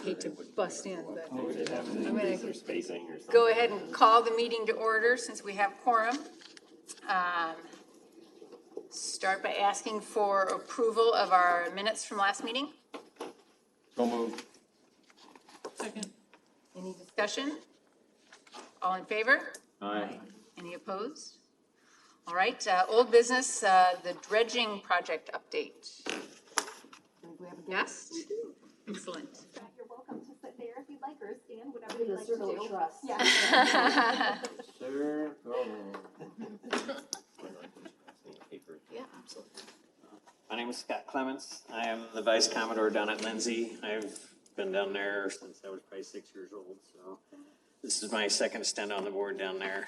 hate to bust in, but I'm going to spacing or something. go ahead and call the meeting to order since we have quorum. Start by asking for approval of our minutes from last meeting. So moved. Second. Any discussion? All in favor? Aye. Any opposed? All right, old business, the dredging project update. Do we have a guest? Excellent. You're welcome to sit there if you'd like, or stand, whatever you'd like to do. Trust. Yeah. Sure. Yeah, absolutely. My name is Scott Clements. I am the Vice Commodore down at Lindsay. I've been down there since I was probably 6 years old, so this is my second stint on the board down there.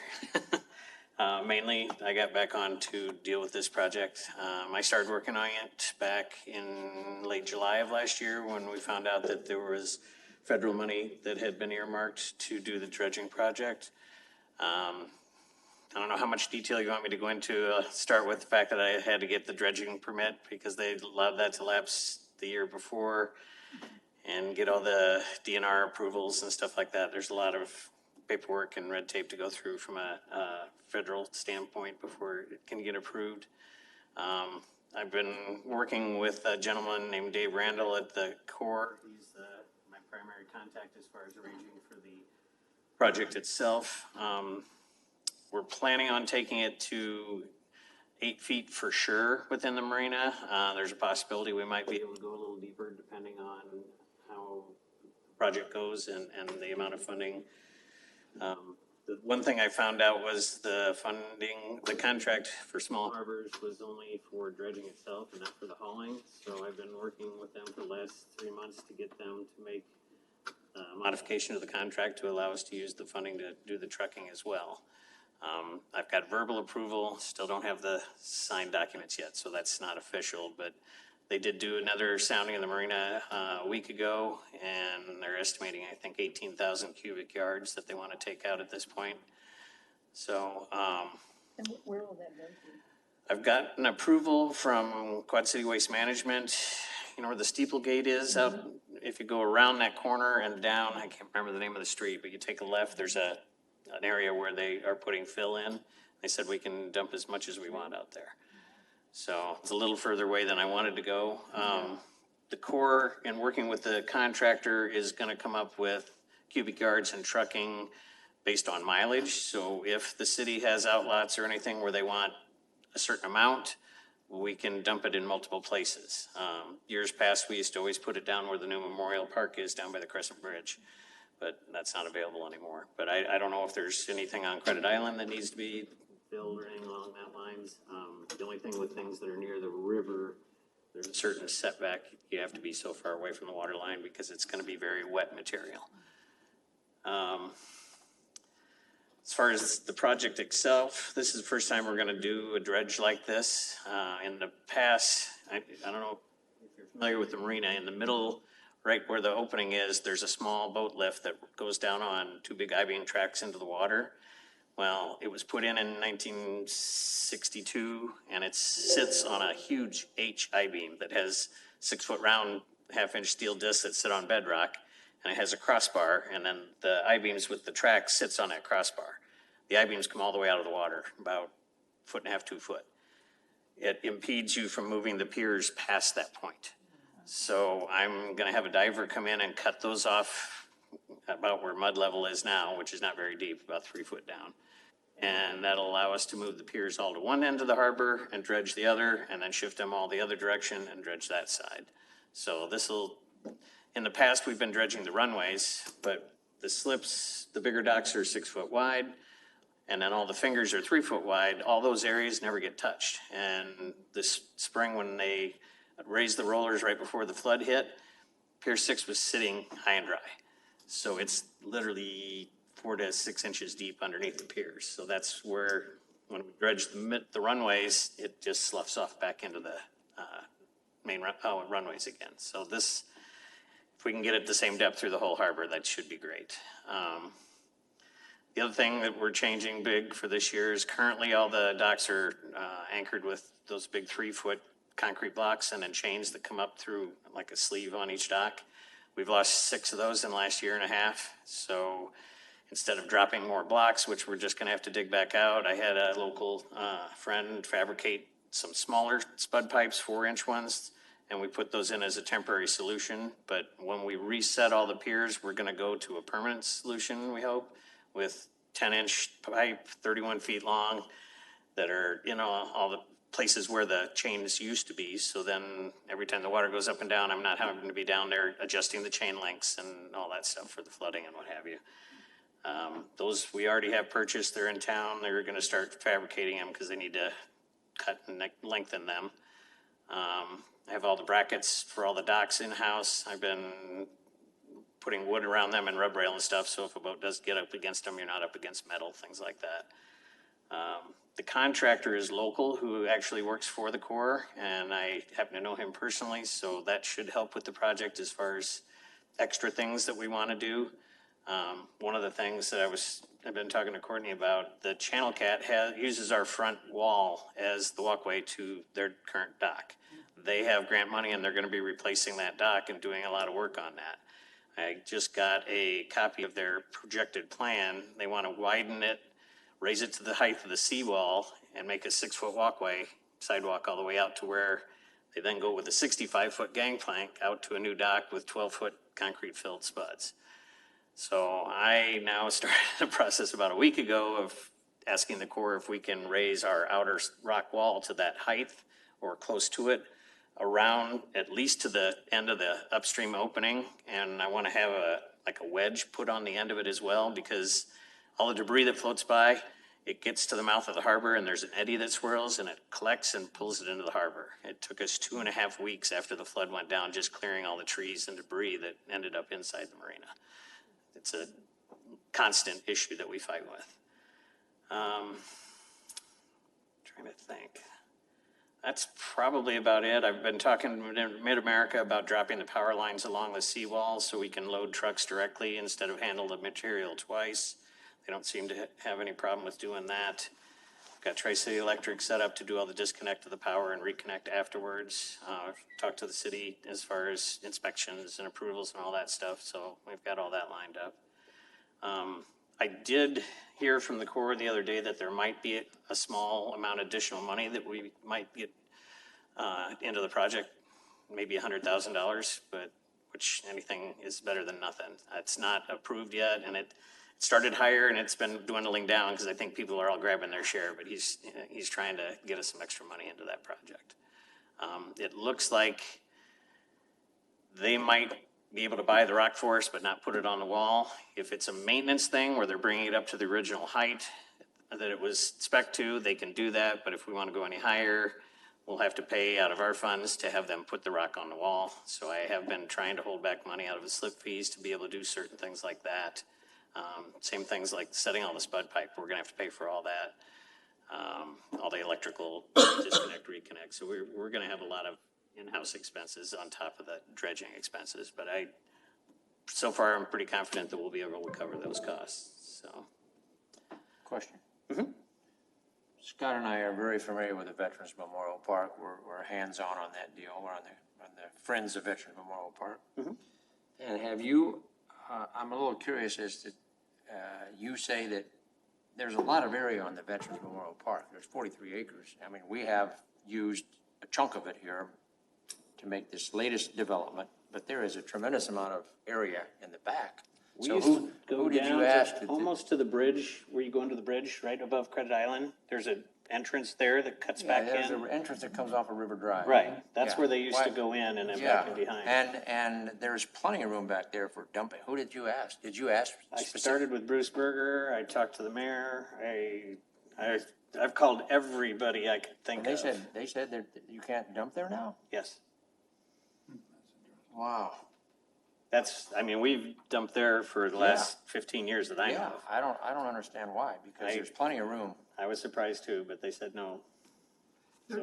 Mainly, I got back on to deal with this project. I started working on it back in late July of last year when we found out that there was federal money that had been earmarked to do the dredging project. I don't know how much detail you want me to go into. Start with the fact that I had to get the dredging permit because they allowed that to lapse the year before and get all the DNR approvals and stuff like that. There's a lot of paperwork and red tape to go through from a federal standpoint before it can get approved. I've been working with a gentleman named Dave Randall at the Corps. He's my primary contact as far as arranging for the project itself. We're planning on taking it to 8 feet for sure within the marina. There's a possibility we might be able to go a little deeper depending on how the project goes and the amount of funding. The one thing I found out was the funding, the contract for small harbors was only for dredging itself and not for the hauling. So I've been working with them for the last 3 months to get them to make a modification of the contract to allow us to use the funding to do the trucking as well. I've got verbal approval, still don't have the signed documents yet, so that's not official, but they did do another sounding in the marina a week ago, and they're estimating, I think, 18,000 cubic yards that they want to take out at this point. So, And where will that go to? I've got an approval from Quad City Waste Management. You know where the steeple gate is out? If you go around that corner and down, I can't remember the name of the street, but you take a left, there's an area where they are putting fill in. They said we can dump as much as we want out there. So it's a little further away than I wanted to go. The Corps, in working with the contractor, is going to come up with cubic yards and trucking based on mileage. So if the city has outlots or anything where they want a certain amount, we can dump it in multiple places. Years past, we used to always put it down where the new Memorial Park is down by the Crescent Bridge, but that's not available anymore. But I don't know if there's anything on Credit Island that needs to be filled or anything along that lines. The only thing with things that are near the river, there's a certain setback. You have to be so far away from the water line because it's going to be very wet material. As far as the project itself, this is the first time we're going to do a dredge like this. In the past, I don't know if you're familiar with the marina, in the middle, right where the opening is, there's a small boat lift that goes down on 2 big I-beam tracks into the water. Well, it was put in 1962, and it sits on a huge H I-beam that has 6 foot round, half-inch steel discs that sit on bedrock, and it has a crossbar, and then the I-beams with the track sits on that crossbar. The I-beams come all the way out of the water, about 1.5 feet, 2 foot. It impedes you from moving the piers past that point. So I'm going to have a diver come in and cut those off about where mud level is now, which is not very deep, about 3 foot down. And that'll allow us to move the piers all to one end of the harbor and dredge the other, and then shift them all the other direction and dredge that side. So in the past, we've been dredging the runways, but the slips, the bigger docks are 6 foot wide, and then all the fingers are 3 foot wide. All those areas never get touched. And this spring, when they raised the rollers right before the flood hit, Pier 6 was sitting high and dry. So it's literally 4 to 6 inches deep underneath the piers. So that's where, when we dredge the runways, it just sloughs off back into the main runways again. So this, if we can get it the same depth through the whole harbor, that should be great. The other thing that we're changing big for this year is currently all the docks are anchored with those big 3 foot concrete blocks and then chains that come up through like a sleeve on each dock. We've lost 6 of those in the last year and a half. So instead of dropping more blocks, which we're just going to have to dig back out, I had a local friend fabricate some smaller spud pipes, 4-inch ones, and we put those in as a temporary solution. But when we reset all the piers, we're going to go to a permanent solution, we hope, with 10-inch pipe, 31 feet long, that are in all the places where the chains used to be. So then every time the water goes up and down, I'm not having to be down there adjusting the chain lengths and all that stuff for the flooding and what have you. Those we already have purchased. They're in town. They're going to start fabricating them because they need to cut and lengthen them. I have all the brackets for all the docks in-house. I've been putting wood around them and rub rail and stuff, so if a boat does get up against them, you're not up against metal, things like that. The contractor is local, who actually works for the Corps, and I happen to know him personally, so that should help with the project as far as extra things that we want to do. One of the things that I've been talking to Courtney about, the Channel Cat uses our front wall as the walkway to their current dock. They have grant money, and they're going to be replacing that dock and doing a lot of work on that. I just got a copy of their projected plan. They want to widen it, raise it to the height of the seawall, and make a 6-foot walkway, sidewalk all the way out to where they then go with a 65-foot gangplank out to a new dock with 12-foot concrete-filled spuds. So I now started a process about a week ago of asking the Corps if we can raise our outer rock wall to that height or close to it, around at least to the end of the upstream opening. And I want to have a wedge put on the end of it as well, because all the debris that floats by, it gets to the mouth of the harbor and there's an eddy that swirls and it collects and pulls it into the harbor. It took us 2.5 weeks after the flood went down just clearing all the trees and debris that ended up inside the marina. It's a constant issue that we fight with. Trying to think. That's probably about it. I've been talking in Mid-America about dropping the power lines along the seawall so we can load trucks directly instead of handle the material twice. They don't seem to have any problem with doing that. Got Tri-City Electric set up to do all the disconnect of the power and reconnect afterwards. I've talked to the city as far as inspections and approvals and all that stuff, so we've got all that lined up. I did hear from the Corps the other day that there might be a small amount of additional money that we might get into the project, maybe $100,000, but which anything is better than nothing. It's not approved yet, and it started higher and it's been dwindling down because I think people are all grabbing their share, but he's trying to get us some extra money into that project. It looks like they might be able to buy the rock for us but not put it on the wall. If it's a maintenance thing where they're bringing it up to the original height that it was spec to, they can do that, but if we want to go any higher, we'll have to pay out of our funds to have them put the rock on the wall. So I have been trying to hold back money out of the slip fees to be able to do certain things like that. Same things like setting all the spud pipe, we're gonna have to pay for all that. All the electrical disconnect, reconnect. So we're gonna have a lot of in-house expenses on top of the dredging expenses. But so far I'm pretty confident that we'll be able to cover those costs, so. Question. Scott and I are very familiar with the Veterans Memorial Park. We're hands-on on that deal. We're on the Friends of Veterans Memorial Park. And have you, I'm a little curious as to, you say that there's a lot of area on the Veterans Memorial Park. There's 43 acres. I mean, we have used a chunk of it here to make this latest development, but there is a tremendous amount of area in the back. We So used to go who did down you ask to almost to the bridge, where you go into the bridge right above Credit Island. There's an entrance there that cuts back There's in. an entrance that comes off of River Drive. Right, that's Yeah. where they used to Why- go in and then Yeah, back in behind. and there's plenty of room back there for dumping. Who did you ask? Did you ask? I started with Bruce Berger. I talked to the mayor. I've called everybody I could think And of. they said that you can't dump there now? Yes, Wow. we've dumped there for the last 15 years that I know Yeah, of. I don't understand why, because there's plenty of room. I was surprised too, but they said no. So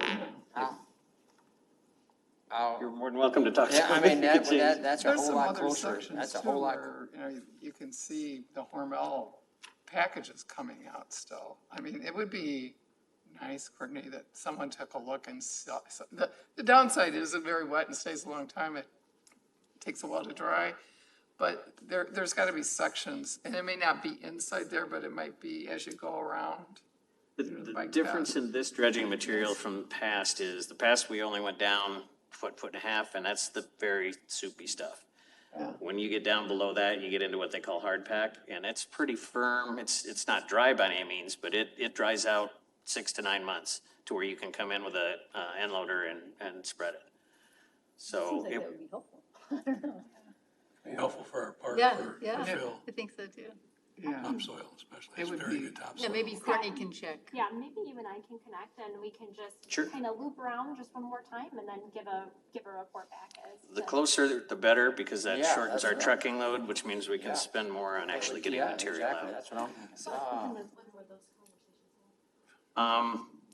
you're more than welcome to talk to Yeah, them. I mean, if you could change. that's a There's whole some lot other closer. sections That's a too whole lot. where, you can see the Hormel packages coming out still. I mean, it would be nice, Courtney, that someone took a look and saw. The downside is it's very wet and stays a long time. takes a while to dry. But there's gotta be sections, and it may not be inside there, but it might be as you go around. The bike difference path. in this dredging material from the past is, the past we only went down foot and a half, and that's the very soupy stuff. When you get down below that, you get into what they call hard pack, and it's pretty firm. It's not dry by any means, but it dries out 6 to 9 months to where you can come in with a end loader and spread it. So Seems like it, that would be helpful. I don't know. Be helpful for our park, Yeah, for yeah, fill, I think so too. Yeah, topsoil especially, It it's would very be- good topsoil. Yeah, maybe Courtney can check. Yeah, maybe you and I can connect and we can just Sure. kind of loop around just one more time and then give a report back as the to- closer, the better, because that Yeah, shortens that's our right. trucking load, which means we can Yeah. spend more on actually getting Yeah, material exactly, out. that's what I'm thinking.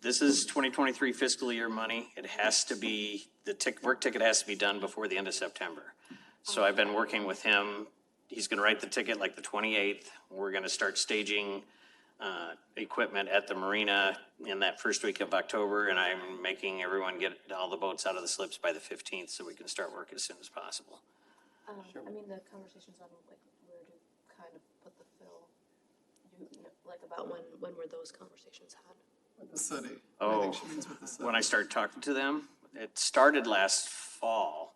This is 2023 fiscal year money. It has to be, the work ticket has to be done before the end of September. So I've been working with him. He's gonna write the ticket like the 28th. We're gonna start staging equipment at the marina in that first week of October, and I'm making everyone get all the boats out of the slips by the 15th so we can start work as soon as possible. I mean, the conversations on like where to kind of put the fill, like about when were those conversations had? with the city. I Oh, think she means with the city. when I started talking to them, it started last fall.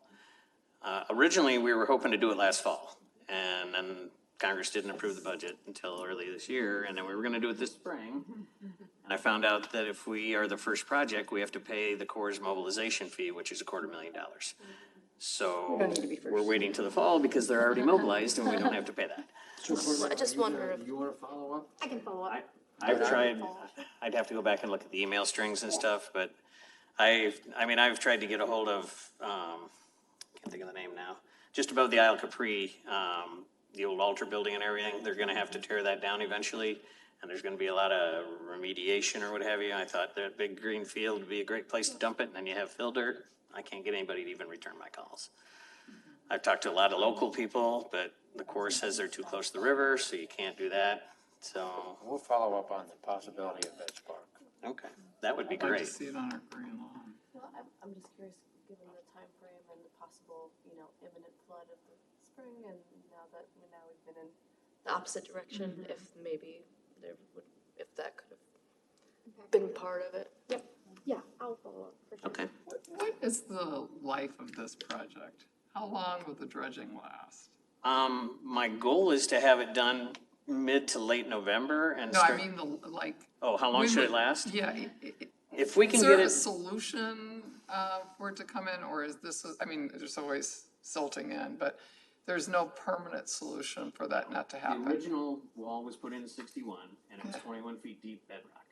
Originally, we were hoping to do it last fall, and then Congress didn't approve the budget until early this year, and then we were gonna do it this spring. And I found out that if we are the first project, we have to pay the Corps' mobilization fee, which is $250,000. So don't need to be first. we're waiting till the fall because they're already mobilized and we don't have to pay that. I just wonder if, You wanna follow up? I can follow up. I've tried, I'd have to go back and look at the email strings and stuff, but I've tried to get a hold of, can't think of the name now, just above the Isle Capri, the old altar building and everything, they're gonna have to tear that down eventually, and there's gonna be a lot of remediation or what have you. I thought that big green field would be a great place to dump it, and then you have fill dirt. I can't get anybody to even return my calls. I've talked to a lot of local people, but the Corps says they're too close to the river, so you can't do that, so, We'll follow up on the possibility of Veg Park. okay, that would be I'd like to great. see it on our green lawn. well, I'm just curious, given the time frame and the possible, imminent flood of the spring, and now we've been in the opposite direction, if maybe if that could have been part of it. Yep. Yeah, I'll follow up for sure. Okay. What is the life of this project? How long will the dredging last? My goal is to have it done mid to late November and No, I start. mean Oh, how long when should it would- last? Yeah, If we can is get there a it, solution for it to come in, or is this, I mean, there's always silting in, but there's no permanent solution for that not to the happen? original wall was put in '61 and it was 21 feet deep bedrock.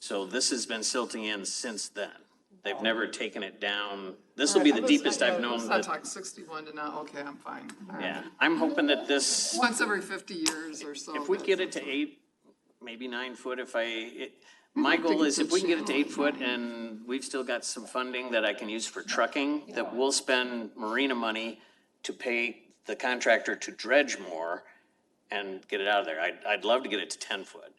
So this has been silting in since then. They've never taken it down. This will be the deepest I've known Let's not that, talk 61 to now, okay, I'm fine. All right. yeah. I'm hoping that this, Once every 50 years or so. if we get it to 8, maybe 9 foot, my goal is if we can get it to 8 foot and we've still got some funding that I can use for trucking, that we'll spend marina money to pay the contractor to dredge more and get it out of there. I'd love to get it to 10 foot.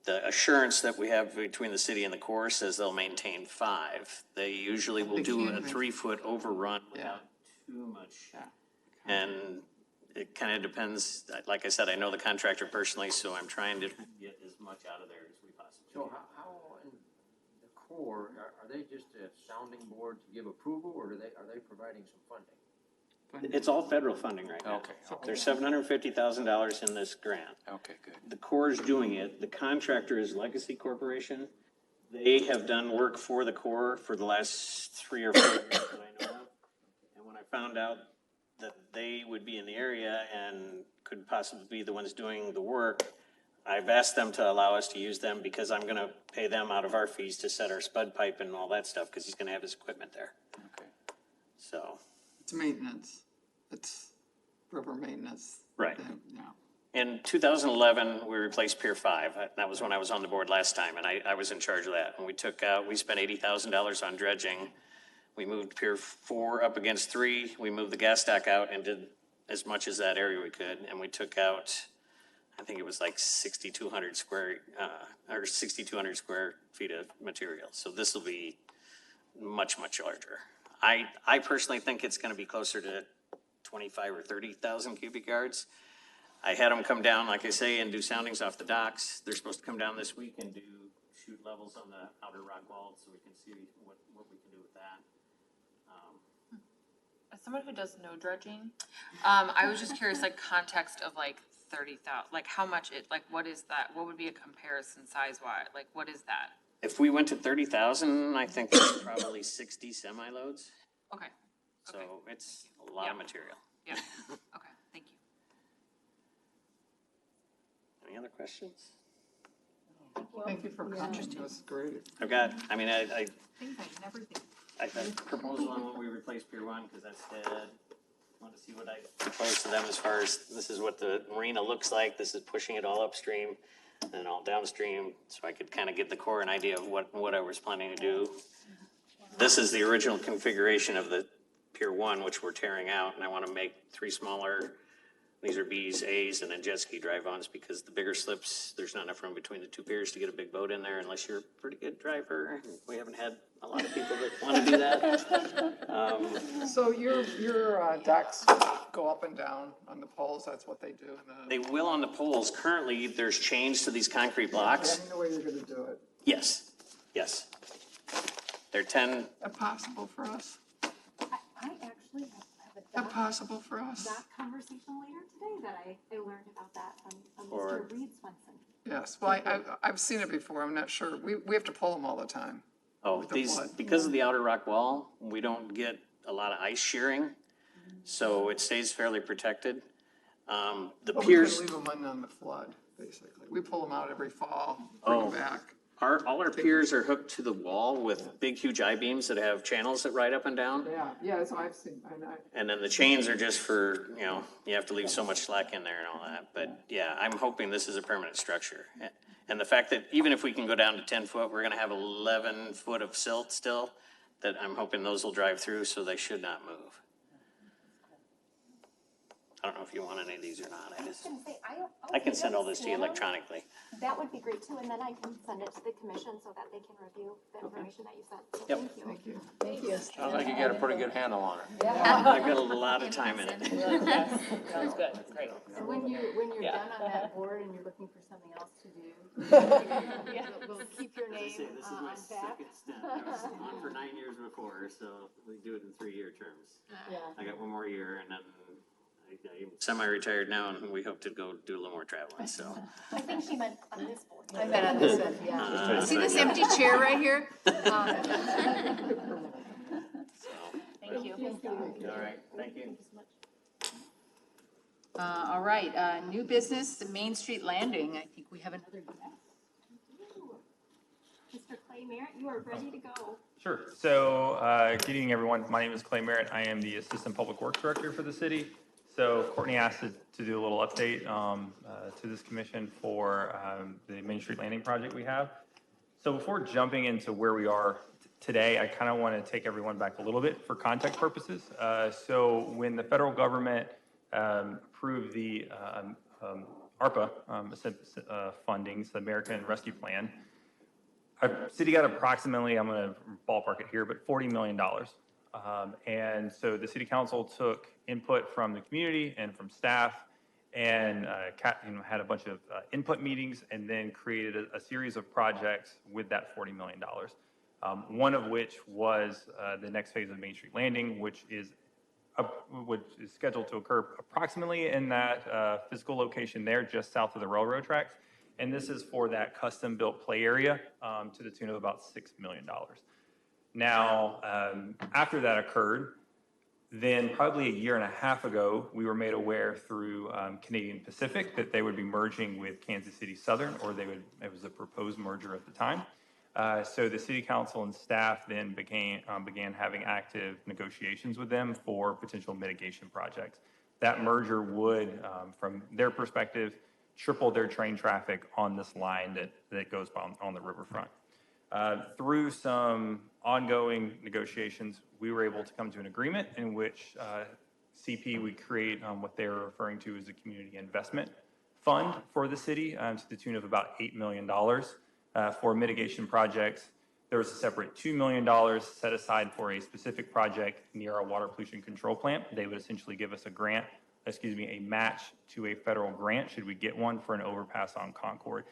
The assurance that we have between the city and the Corps says they'll maintain 5. They usually will They do can a make- 3-foot overrun Yeah. without too much. And it kind of depends, like I said, I know the contractor personally, so I'm trying to get as much out of there as we possibly So can. how, in the Corps, are they just a sounding board to give approval, or are they providing some funding? It's all federal funding right now. Okay, There's $750,000 in this grant. Okay, good. The Corps is doing it. The contractor is Legacy Corporation. They have done work for the Corps for the last 3 or 4 years that I know of. And when I found out that they would be in the area and could possibly be the ones doing the work, I've asked them to allow us to use them because I'm gonna pay them out of our fees to set our spud pipe and all that stuff, because he's gonna have his equipment there. Okay. So, It's maintenance. It's river maintenance. Right. Yeah. in 2011, we replaced Pier 5. That was when I was on the board last time, and I was in charge of that. And we spent $80,000 on dredging. We moved Pier 4 up against 3. We moved the gas stack out and did as much as that area we could. And we took out, I think it was like 6,200 square feet of material. So this will be much, much larger. I personally think it's gonna be closer to 25 or 30,000 cubic yards. I had them come down, like I say, and do soundings off the docks. They're supposed to come down this week and shoot levels on the outer rock wall so we can see what we can do with that. As someone who does no dredging, I was just curious, like context of like 30,000, like how much like what is that? What would be a comparison size-wise? Like what is that? If we went to 30,000, I think that's probably 60 semi-loads. Okay, So it's a lot of material. yeah, okay, thank you. Any other questions? Thank you for coming, that's great. I've got, I mean, I Things I never think. I proposal on when we replace Pier 1, because that's dead. Want to see what I propose to them as far as, this is what the marina looks like, this is pushing it all upstream and all downstream, so I could kind of give the Corps an idea of what I was planning to do. This is the original configuration of the Pier 1, which we're tearing out, and I want to make 3 smaller, these are Bs, As, and then jet ski drive-ons, because the bigger slips, there's not enough room between the 2 piers to get a big boat in there unless you're a pretty good driver. We haven't had a lot of people that want to do that. So your decks go up and down on the poles, that's what they do? They will on the poles. Currently, there's chains to these concrete blocks. I know way you're gonna do it. Yes, yes. They're 10, Is that possible for us? I actually have a That possible for us? doc conversation later today that I learned about that from Or- Mr. Reed Swenson. Yes, well, I've seen it before, I'm not sure. We have to pull them all the time. oh, With the these, flood. because of the outer rock wall, we don't get a lot of ice shearing, so it stays fairly protected. The But we piers, can leave them in on the flood, basically. We pull them out every fall, bring them back. all our piers are hooked to the wall with big, huge I-beams that have channels that ride up and down. Yeah, that's what I've seen. And then the chains are just for, you have to leave so much slack in there and all that. But yeah, I'm hoping this is a permanent structure. And the fact that even if we can go down to 10 foot, we're gonna have 11 foot of silt still, that I'm hoping those will drive through, so they should not move. I don't know if you want any of these or not. I was gonna say, I can send all this to you scan 'em. electronically. That would be great too, and then I can send it to the commission so that they can review the information that you sent. So Yep. thank you. Thank you. Thank you. Sounds like you got a pretty good handle on it. I've got a lot of time in it. Sounds good, great. And when you're Yeah. done on that board and you're looking for something else to do, we'll keep your name This is on my tap. second stint. I was on for 9 years before, so we do it in 3-year terms. Yeah. I got 1 more year, and then I'm semi-retired now, and we hope to go do a little more traveling, so. I think she meant on this board. I bet on this one, yeah. See but this yeah. empty chair right here? So, Thank you. all right, thank you. All right, new business, the Main Street Landing. I think we have another guest. Mr. Clay Merritt, you are ready to go. Sure. So, good evening, everyone. My name is Clay Merritt. I am the Assistant Public Works Director for the city. So Courtney asked to do a little update to this commission for the Main Street Landing project we have. So before jumping into where we are today, I kind of want to take everyone back a little bit for context purposes. So when the federal government approved the ARPA fundings, the American Rescue Plan, our city got approximately, I'm going to ballpark it here, but $40 million. And so the city council took input from the community and from staff and had a bunch of input meetings and then created a series of projects with that $40 million. One of which was the next phase of Main Street Landing, which is scheduled to occur approximately in that physical location there just south of the railroad tracks. And this is for that custom-built play area to the tune of about $6 million. Now, after that occurred, then probably a year and a half ago, we were made aware through Canadian Pacific that they would be merging with Kansas City Southern, or it was a proposed merger at the time. So the city council and staff then began having active negotiations with them for potential mitigation projects. That merger would, from their perspective, triple their train traffic on this line that goes on the riverfront. Through some ongoing negotiations, we were able to come to an agreement in which CP would create what they were referring to as a community investment fund for the city to the tune of about $8 million for mitigation projects There was a separate $2 million set aside for a specific project near our water pollution control plant. They would essentially give us a match to a federal grant, should we get one, for an overpass on Concord.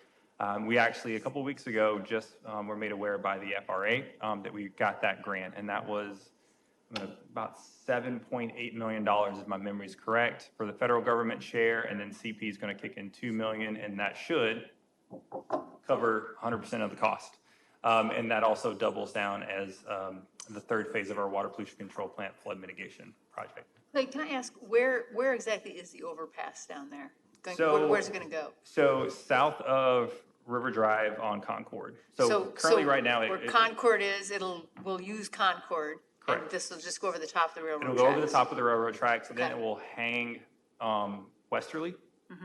We actually, a couple of weeks ago, just were made aware by the FRA that we got that grant, and that was about $7.8 million, if my memory is correct, for the federal government share, and then CP is going to kick in $2 million, and that should cover 100% of the cost. And that also doubles down as the third phase of our water pollution control plant flood mitigation project. Clay, can I ask, where exactly is the overpass down there? So- Where's it gonna go? So south of River Drive on Concord. So currently, right now, Where Concord is, we'll use Concord. And Correct. this will just go over the top of the railroad It'll tracks. go over the top of the railroad tracks, and then Okay. it will hang westerly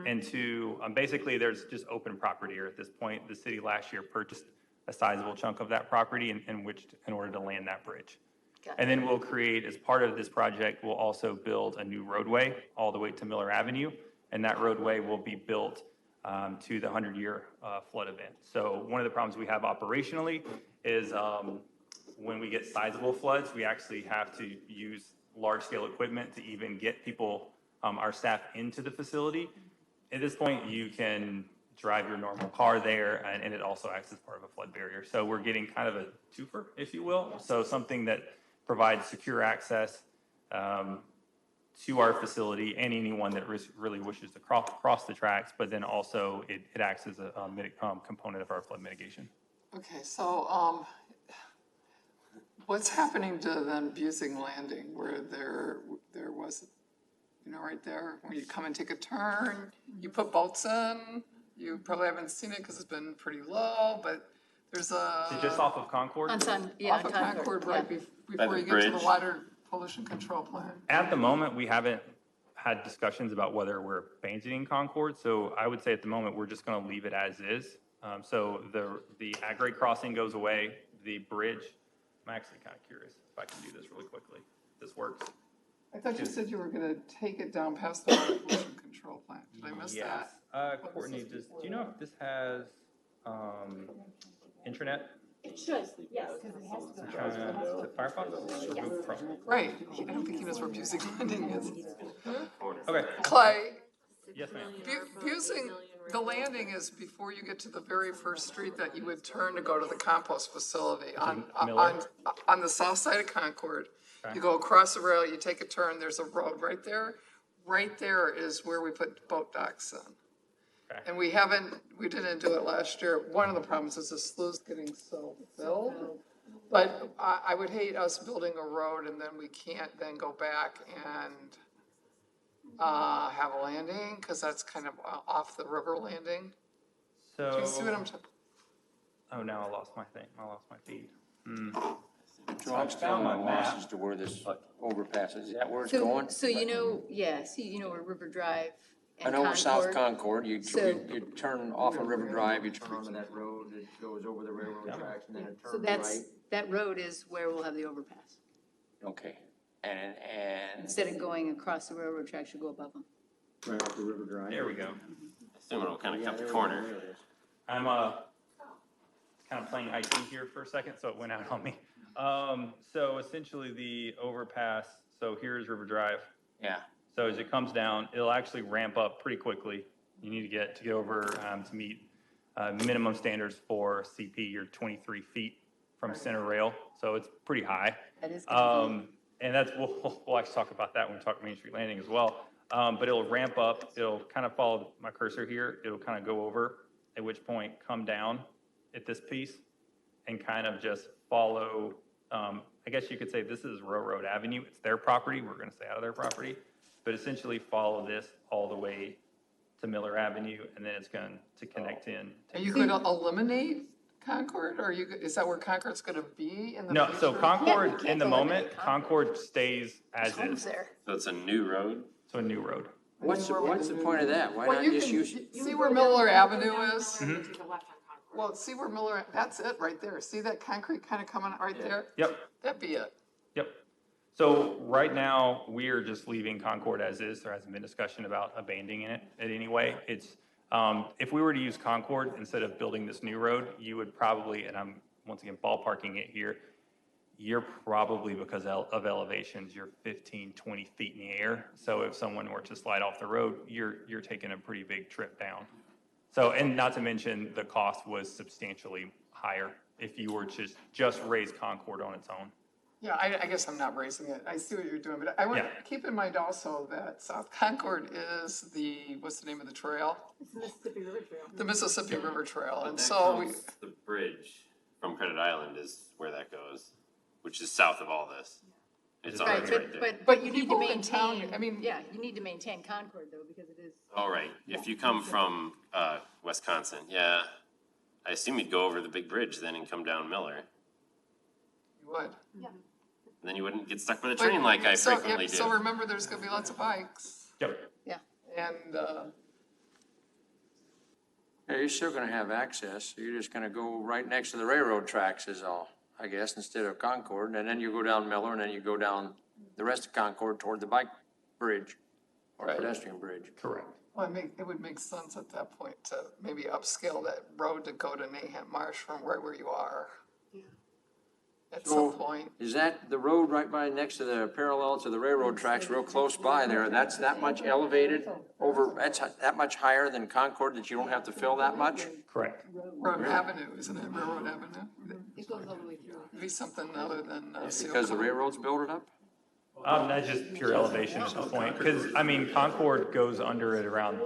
into, basically, there's just open property here at this point. The city last year purchased a sizable chunk of that property in order to land that bridge. Got And then we'll create, as part of this project, we'll also build a new roadway all the way to Miller Avenue, and that roadway will be built to the 100-year flood event. So one of the problems we have operationally is when we get sizable floods, we actually have to use large-scale equipment to even get people, our staff, into the facility. At this point, you can drive your normal car there, and it also acts as part of a flood barrier. So we're getting kind of a twofer, if you will. So something that provides secure access to our facility and anyone that really wishes to cross the tracks, but then also it acts as a component of our flood mitigation. Okay, so, what's happening to then Busing Landing where there was, right there, where you come and take a turn, you put boats in, you probably haven't seen it because it's been pretty low, but there's a. So just off of Concord? On Off of Concord, right, yeah. before you get to the water pollution control plant. At the moment, we haven't had discussions about whether we're abandoning Concord, so I would say at the moment, we're just gonna leave it as is. So the at-grade crossing goes away, the bridge, I'm actually kind of curious if I can do this really quickly. This works? I thought you said you were gonna take it down past the water pollution control plant. Did I miss that? Yes. Courtney, do you know if this has intranet? It should, yes. To Firefox or Google Chrome? Right, I don't think he knows where Busing Landing is. Okay, Clay, yes, ma'am. Busing, the landing is before you get to the very first street that you would turn to go to the compost facility on Miller? the south side of Concord. Okay. You go across the rail, you take a turn, there's a road right there. Right there is where we put boat docks in. Okay. And we didn't do it last year. One of the problems is the slough's getting so filled. But I would hate us building a road and then we can't then go back and have a landing, because that's kind of off the river landing. So. Do you see what I'm talking? Oh, now I lost my thing. I lost my feed. So I'm still on my lost as to where this overpass is. Is that where it's So, going? where River Drive I and know we're South Concord. Concord, you turn off of River Drive, you turn onto that road that goes over the railroad tracks, and then it So turns right. that road is where we'll have the overpass. Okay, and Instead of going across the railroad tracks, you go above them. right off the River Drive. There we go. Assume it'll kind of cut the corner. I'm kind of playing IT here for a second, so it went out on me. So essentially the overpass, so here's River Drive. Yeah, So as it comes down, it'll actually ramp up pretty quickly. You need to get over to meet minimum standards for CP. You're 23 feet from center rail, so it's pretty high. That is. And that's we'll actually talk about that when we talk Main Street Landing as well. But it'll ramp up. It'll kind of follow my cursor here. It'll kind of go over, at which point come down at this piece and kind of just follow. I guess you could say this is Railroad Avenue. It's their property. We're going to stay out of their property, but essentially follow this all the way to Miller Avenue, and then it's going to connect in. Are you going to eliminate Concord, or is that where Concord's going to be in the future? No, so Yeah, Concord, you can't in the eliminate moment, Concord stays as Homes is. there. So it's a new road? So a new road. what's the point of that? Why Well, not you just can, use? see where Miller Avenue is? Mm-hmm. Well, see where Miller, that's it right there. See that concrete kind of coming out right there? Yep, That'd be it. yep. So right now, we are just leaving Concord as is. There hasn't been discussion about abandoning it in any way. It's, if we were to use Concord instead of building this new road, you would probably, and I'm once again, ballparking it here, you're probably, because of elevations, you're 15, 20 feet in the air. So if someone were to slide off the road, you're taking a pretty big trip down. So, and not to mention, the cost was substantially higher if you were to just raise Concord on its own. Yeah, I guess I'm not raising it. I see what you're doing, but I want Yeah. to keep in mind also that South Concord is what's the name of the trail? It's the Mississippi River Trail. The Mississippi River Trail, and That so we, comes- the bridge from Credit Island is where that goes, which is south of all this. It's all Right, it's right there. but you need to people in town, maintain, I mean- yeah, you need to maintain Concord though, because it is. All right, if you come from Wisconsin, yeah, I assume you'd go over the big bridge then and come down Miller. you would. And then you wouldn't get stuck by the But- train like I so, frequently do. So remember, there's gonna be lots of bikes, Yep. Yeah, and, Yeah, you're still gonna have access, so you're just gonna go right next to the railroad tracks is all, I guess, instead of Concord, and then you go down Miller, and then you go down the rest of Concord toward the bike bridge, or Right. pedestrian bridge. Correct. well, it would make sense at that point to maybe upscale that road to go to Nahant Marsh from right where you are. At some point. Is that the road right by, next to the parallel to the railroad tracks, real close by there, that's that much elevated over, that's that much higher than Concord that you don't have to fill that much? Correct. Road Avenue, isn't it, Railroad Avenue? it goes all the way through. Be something other than, Because the railroads built it up? That's just pure elevation at this point, because, I mean, Concord goes under it around,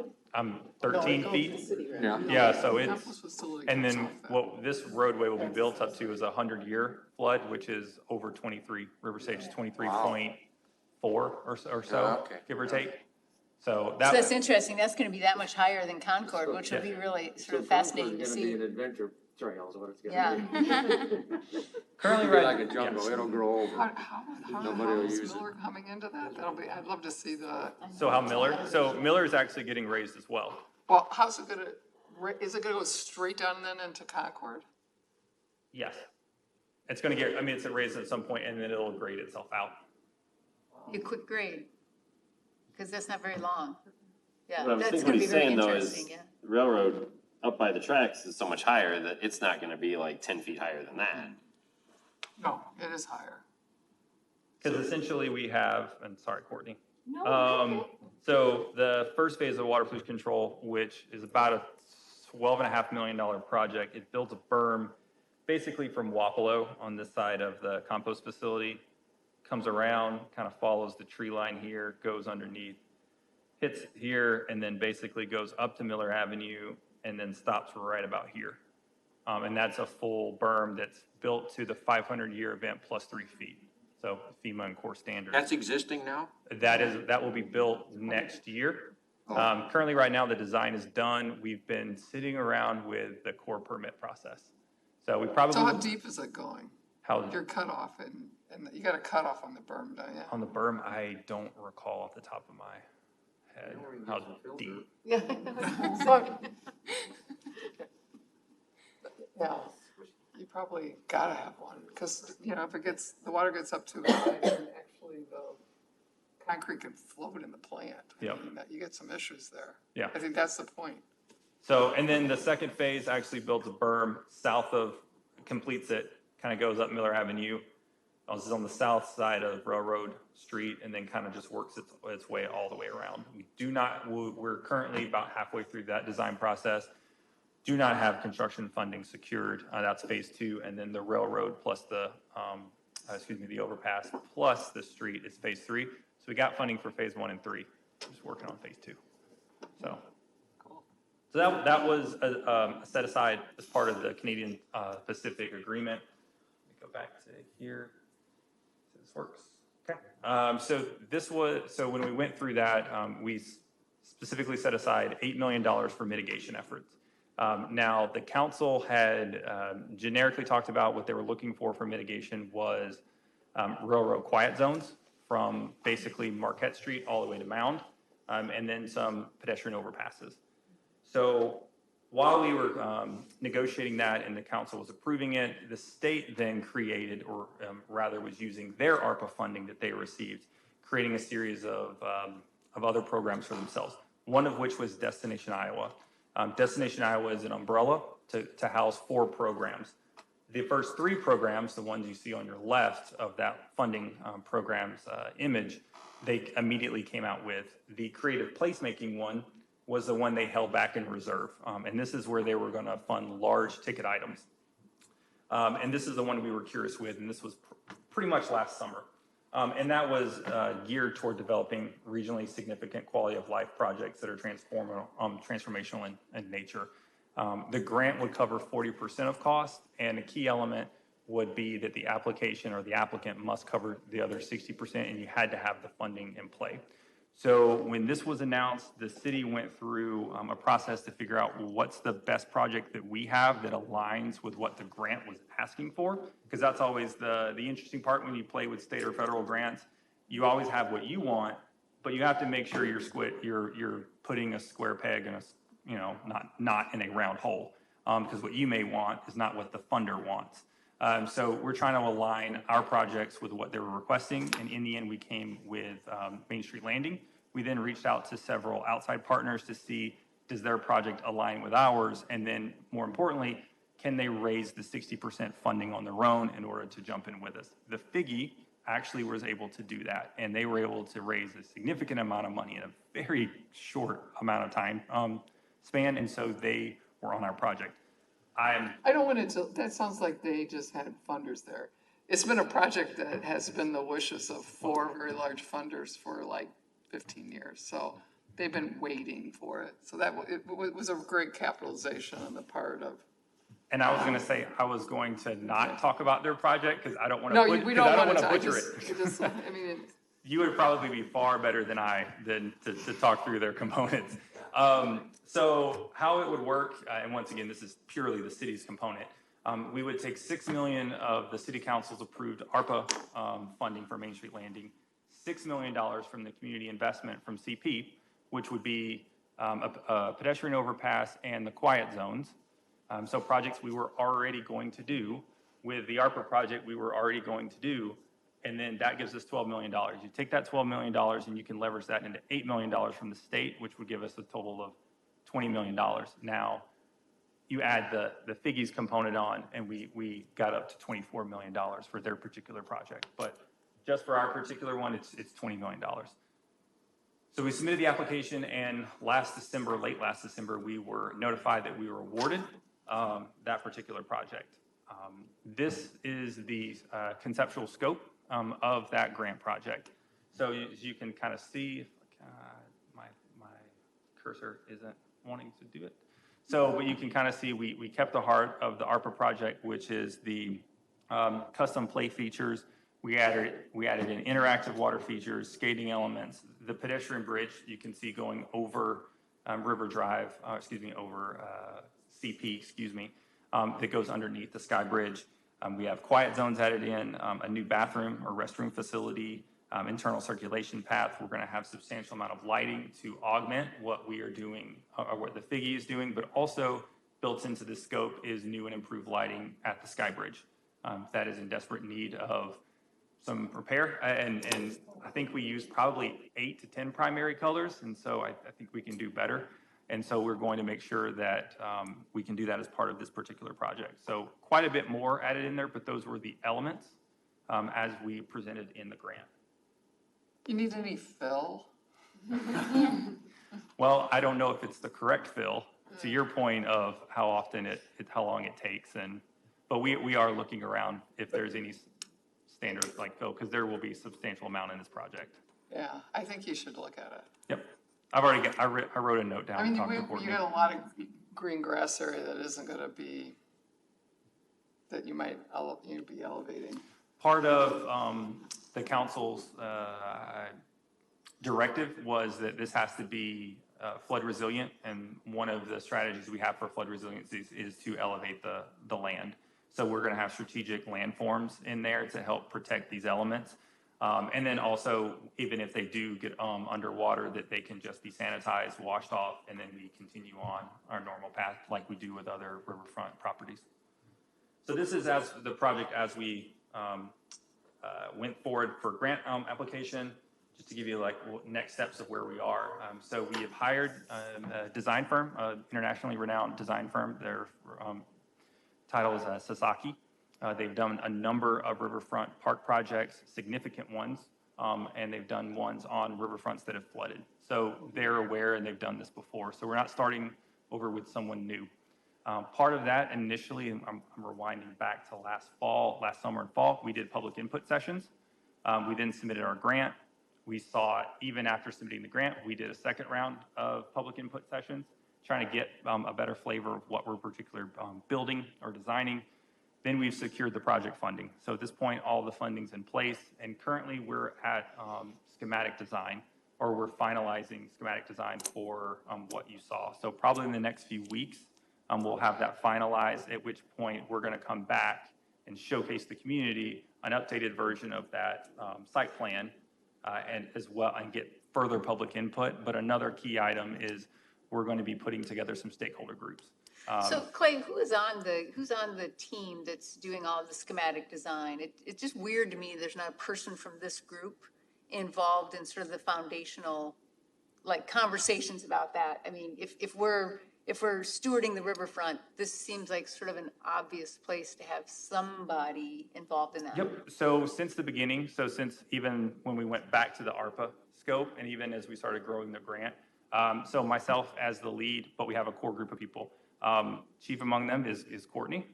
13 feet. Yeah. Yeah, so it's, Annapolis facility and comes then off that. what this roadway will be built up to is a 100-year flood, which is over 23, River Sage is 23.4 or so, Okay. give or take. So So that's that, interesting, that's gonna be that much higher than Concord, which will be really sort of fascinating to see. adventure trail is what it's Yeah. currently Be right. like a jungle, yes. it'll grow over. How Nobody will is use it. Miller coming into that? That'll be, I'd love to see the, So how Miller is actually getting raised as well. well, how's it gonna, is it gonna go straight down then into Concord? Yes. It's gonna get, I mean, it's raised at some point and then it'll grade itself out. You quick grade, because that's not very long. Yeah, What I was that's thinking gonna what be he's very saying though interesting, is yeah. the railroad up by the tracks is so much higher that it's not gonna be like 10 feet higher than that. No, it is higher. Because essentially we have, and sorry, Courtney. No, So the first phase of water pollution control, which is about a $12.5 million project, it builds a berm basically from Wapello on this side of the compost facility, comes around, kind of follows the tree line here, goes underneath, hits here, and then basically goes up to Miller Avenue and then stops right about here. And that's a full berm that's built to the 500-year event plus 3 feet. So FEMA and core standards. That's existing now? That will be built next year. Currently, right now, the design is done. We've been sitting around with the core permit process. So we probably. So how deep is it going? How, Your cutoff and you got a cutoff on the berm, don't you? on the berm, I don't recall off the top of my head how deep. Yeah, you probably gotta have one, because, you know, if the water gets up too high, then actually the concrete can float in the plant. I Yep. mean, you get some issues there. Yeah. I think that's the point. So, and then the second phase actually builds a berm south of, completes it, kind of goes up Miller Avenue. This is on the south side of Railroad Street, and then kind of just works its way all the way around. We're currently about halfway through that design process. Do not have construction funding secured. That's phase 2, and then the railroad plus the overpass plus the street is phase 3. So we got funding for phase 1 and 3. Just working on phase 2. So. So that was set aside as part of the Canadian Pacific Agreement. Let me go back to here. So this works. Okay. So when we went through that, we specifically set aside $8 million for mitigation efforts. Now, the council had generically talked about what they were looking for mitigation was railroad quiet zones from basically Marquette Street all the way to Mound, and then some pedestrian overpasses. So while we were negotiating that and the council was approving it, the state then created, or rather was using their ARPA funding that they received, creating a series of other programs for themselves, one of which was Destination Iowa. Destination Iowa is an umbrella to house 4 programs. The first three programs, the ones you see on your left of that funding program's image, they immediately came out with. The creative placemaking one was the one they held back in reserve. And this is where they were going to fund large ticket items. And this is the one we were curious with, and this was pretty much last summer. And that was geared toward developing regionally significant quality of life projects that are transformational in nature. The grant would cover 40% of cost, and a key element would be that the application or the applicant must cover the other 60%, and you had to have the funding in play. So when this was announced, the city went through a process to figure out what's the best project that we have that aligns with what the grant was asking for, because that's always the interesting part when you play with state or federal grants. You always have what you want, but you have to make sure you're putting a square peg in a, not in a round hole, because what you may want is not what the funder wants. So we're trying to align our projects with what they were requesting, and in the end, we came with Main Street Landing. We then reached out to several outside partners to see, does their project align with ours, and then more importantly, can they raise the 60% funding on their own in order to jump in with us? The Figgy actually was able to do that, and they were able to raise a significant amount of money in a very short amount of time span, and so they were on our project. I don't want to, that sounds like they just had funders there. It's been a project that has been the wishes of 4 very large funders for like 15 years. So they've been waiting for it. So it was a great capitalization on the part of. And I was going to say, I was going to not talk about their project because I don't want No, to we don't want to butcher it. You would probably be far better than I to talk through their components. So how it would work, and once again, this is purely the city's component. We would take $6 million of the city council's approved ARPA funding for Main Street Landing, $6 million from the community investment from CP, which would be a pedestrian overpass and the quiet zones. So projects we were already going to do. With the ARPA project we were already going to do, and then that gives us $12 million. You take that $12 million and you can leverage that into $8 million from the state, which would give us a total of $20 million. Now, you add the Figgy's component on, and we got up to $24 million for their particular project. But just for our particular one, it's $20 million. So we submitted the application, and late last December, we were notified that we were awarded that particular project. This is the conceptual scope of that grant project. So as you can kind of see, my cursor isn't wanting to do it. So, but you can kind of see we kept the heart of the ARPA project, which is the custom play features. We added in interactive water features, skating elements, the pedestrian bridge you can see going over River Drive, over CP, that goes underneath the Sky Bridge. We have quiet zones added in, a new bathroom or restroom facility, internal circulation path. We're going to have substantial amount of lighting to augment what we are doing, or what the Figgy is doing, but also built into the scope is new and improved lighting at the Sky Bridge. That is in desperate need of some repair, and I think we use probably 8 to 10 primary colors, and so I think we can do better. And so we're going to make sure that we can do that as part of this particular project. So quite a bit more added in there, but those were the elements as we presented in the grant. You need any fill? Well, I don't know if it's the correct fill, to your point of how often how long it takes, but we are looking around if there's any standard like fill, because there will be a substantial amount in this project. Yeah, I think you should look at it. Yep. I wrote a note down. I mean, you got a lot of green grass area that isn't going to be, that you might be elevating. Part of the council's directive was that this has to be flood resilient, and one of the strategies we have for flood resiliency is to elevate the land. So we're going to have strategic landforms in there to help protect these elements. And then also, even if they do get underwater, that they can just be sanitized, washed off, and then we continue on our normal path like we do with other riverfront properties. So this is as the project as we went forward for grant application, just to give you like next steps of where we are. So we have hired a design firm, an internationally renowned design firm. Their title is Sasaki. They've done a number of riverfront park projects, significant ones, and they've done ones on riverfronts that have flooded. So they're aware and they've done this before. So we're not starting over with someone new. Part of that initially, and I'm rewinding back to last summer and fall, we did public input sessions. We then submitted our grant. We saw, even after submitting the grant, we did a second round of public input sessions, trying to get a better flavor of what we're particularly building or designing. Then we've secured the project funding. So at this point, all the funding's in place, and currently we're at schematic design, or we're finalizing schematic design for what you saw. So probably in the next few weeks, we'll have that finalized, at which point we're gonna come back and showcase the community an updated version of that site plan, and as well, and get further public input. But another key item is we're going to be putting together some stakeholder groups. So Clay, who's on the team that's doing all the schematic design? It's just weird to me there's not a person from this group involved in sort of the foundational, like, conversations about that. I mean, if we're stewarding the riverfront, this seems like sort of an obvious place to have somebody involved in that. Yep, so since the beginning, so since even when we went back to the ARPA scope, and even as we started growing the grant, so myself as the lead, but we have a core group of people. Chief among them is Courtney.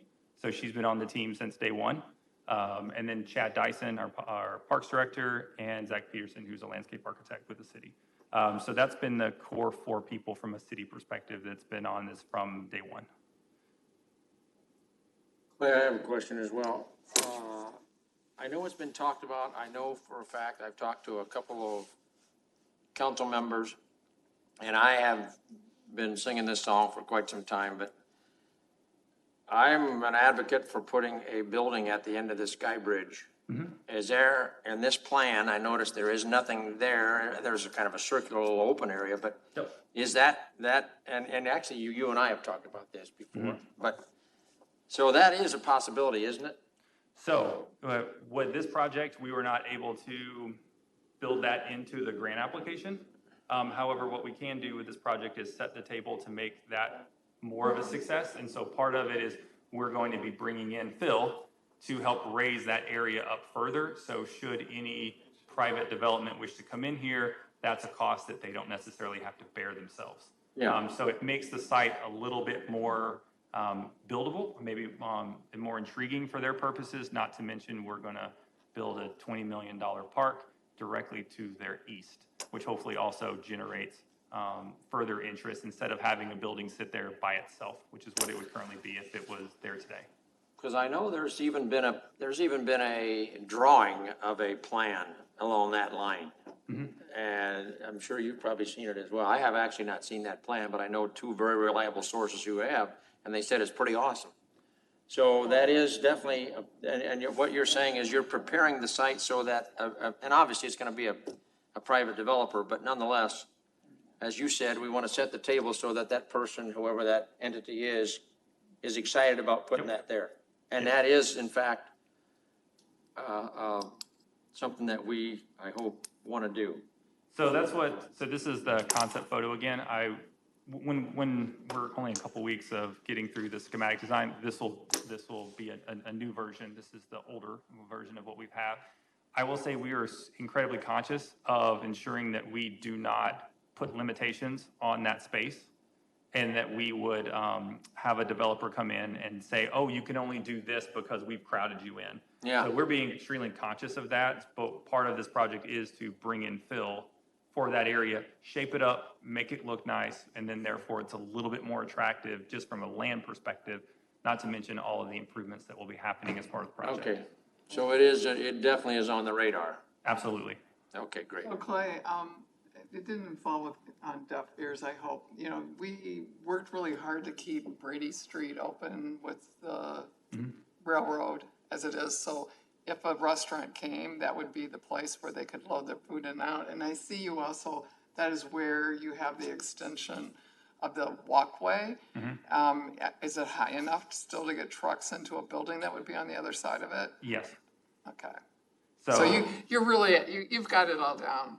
So she's been on the team since day one. And then Chad Dyson, our parks director, and Zach Peterson, who's a landscape architect with the city. So that's been the core 4 people from a city perspective that's been on this from day one. Clay, I have a question as well. I know it's been talked about. I know for a fact, I've talked to a couple of council members, and I have been singing this song for quite some time, but I'm an advocate for putting a building at the end of the Sky Bridge. Is there, in this plan, I noticed there is nothing there. There's a kind of a circular little open area, but is that, and actually you and I have talked about this before, but, so that is a possibility, isn't it? So with this project, we were not able to build that into the grant application. However, what we can do with this project is set the table to make that more of a success. And so part of it is we're going to be bringing in Phil to help raise that area up further. So should any private development wish to come in here, that's a cost that they don't necessarily have to bear themselves. Yeah. So it makes the site a little bit more buildable, maybe and more intriguing for their purposes, not to mention we're gonna build a $20 million park directly to their east, which hopefully also generates further interest instead of having a building sit there by itself, which is what it would currently be if it was there today. Because I know there's even been a drawing of a plan along that line. And I'm sure you've probably seen it as well. I have actually not seen that plan, but I know 2 very reliable sources who have, and they said it's pretty awesome. So that is definitely, what you're saying is you're preparing the site so that, and obviously it's going to be a private developer, but nonetheless, as you said, we want to set the table so that that person, whoever that entity is excited about putting that there. And that is, in fact, something that we, I hope, want to do. So so this is the concept photo again. When we're only a couple weeks of getting through the schematic design, this will be a new version. This is the older version of what we've had. I will say we are incredibly conscious of ensuring that we do not put limitations on that space, and that we would have a developer come in and say, oh, you can only do this because we've crowded you in. Yeah. So we're being extremely conscious of that, but part of this project is to bring in Phil for that area, shape it up, make it look nice, and then therefore it's a little bit more attractive just from a land perspective, not to mention all of the improvements that will be happening as part of the project. Okay, so it definitely is on the radar. Absolutely. Okay, great. So Clay, it didn't fall on deaf ears, I hope. You know, we worked really hard to keep Brady Street open with the railroad as it is. So if a restaurant came, that would be the place where they could load their food in and out. And I see you also, that is where you have the extension of the walkway. Is it high enough still to get trucks into a building that would be on the other side of it? Yes. Okay. So So you're really, you've got it all down.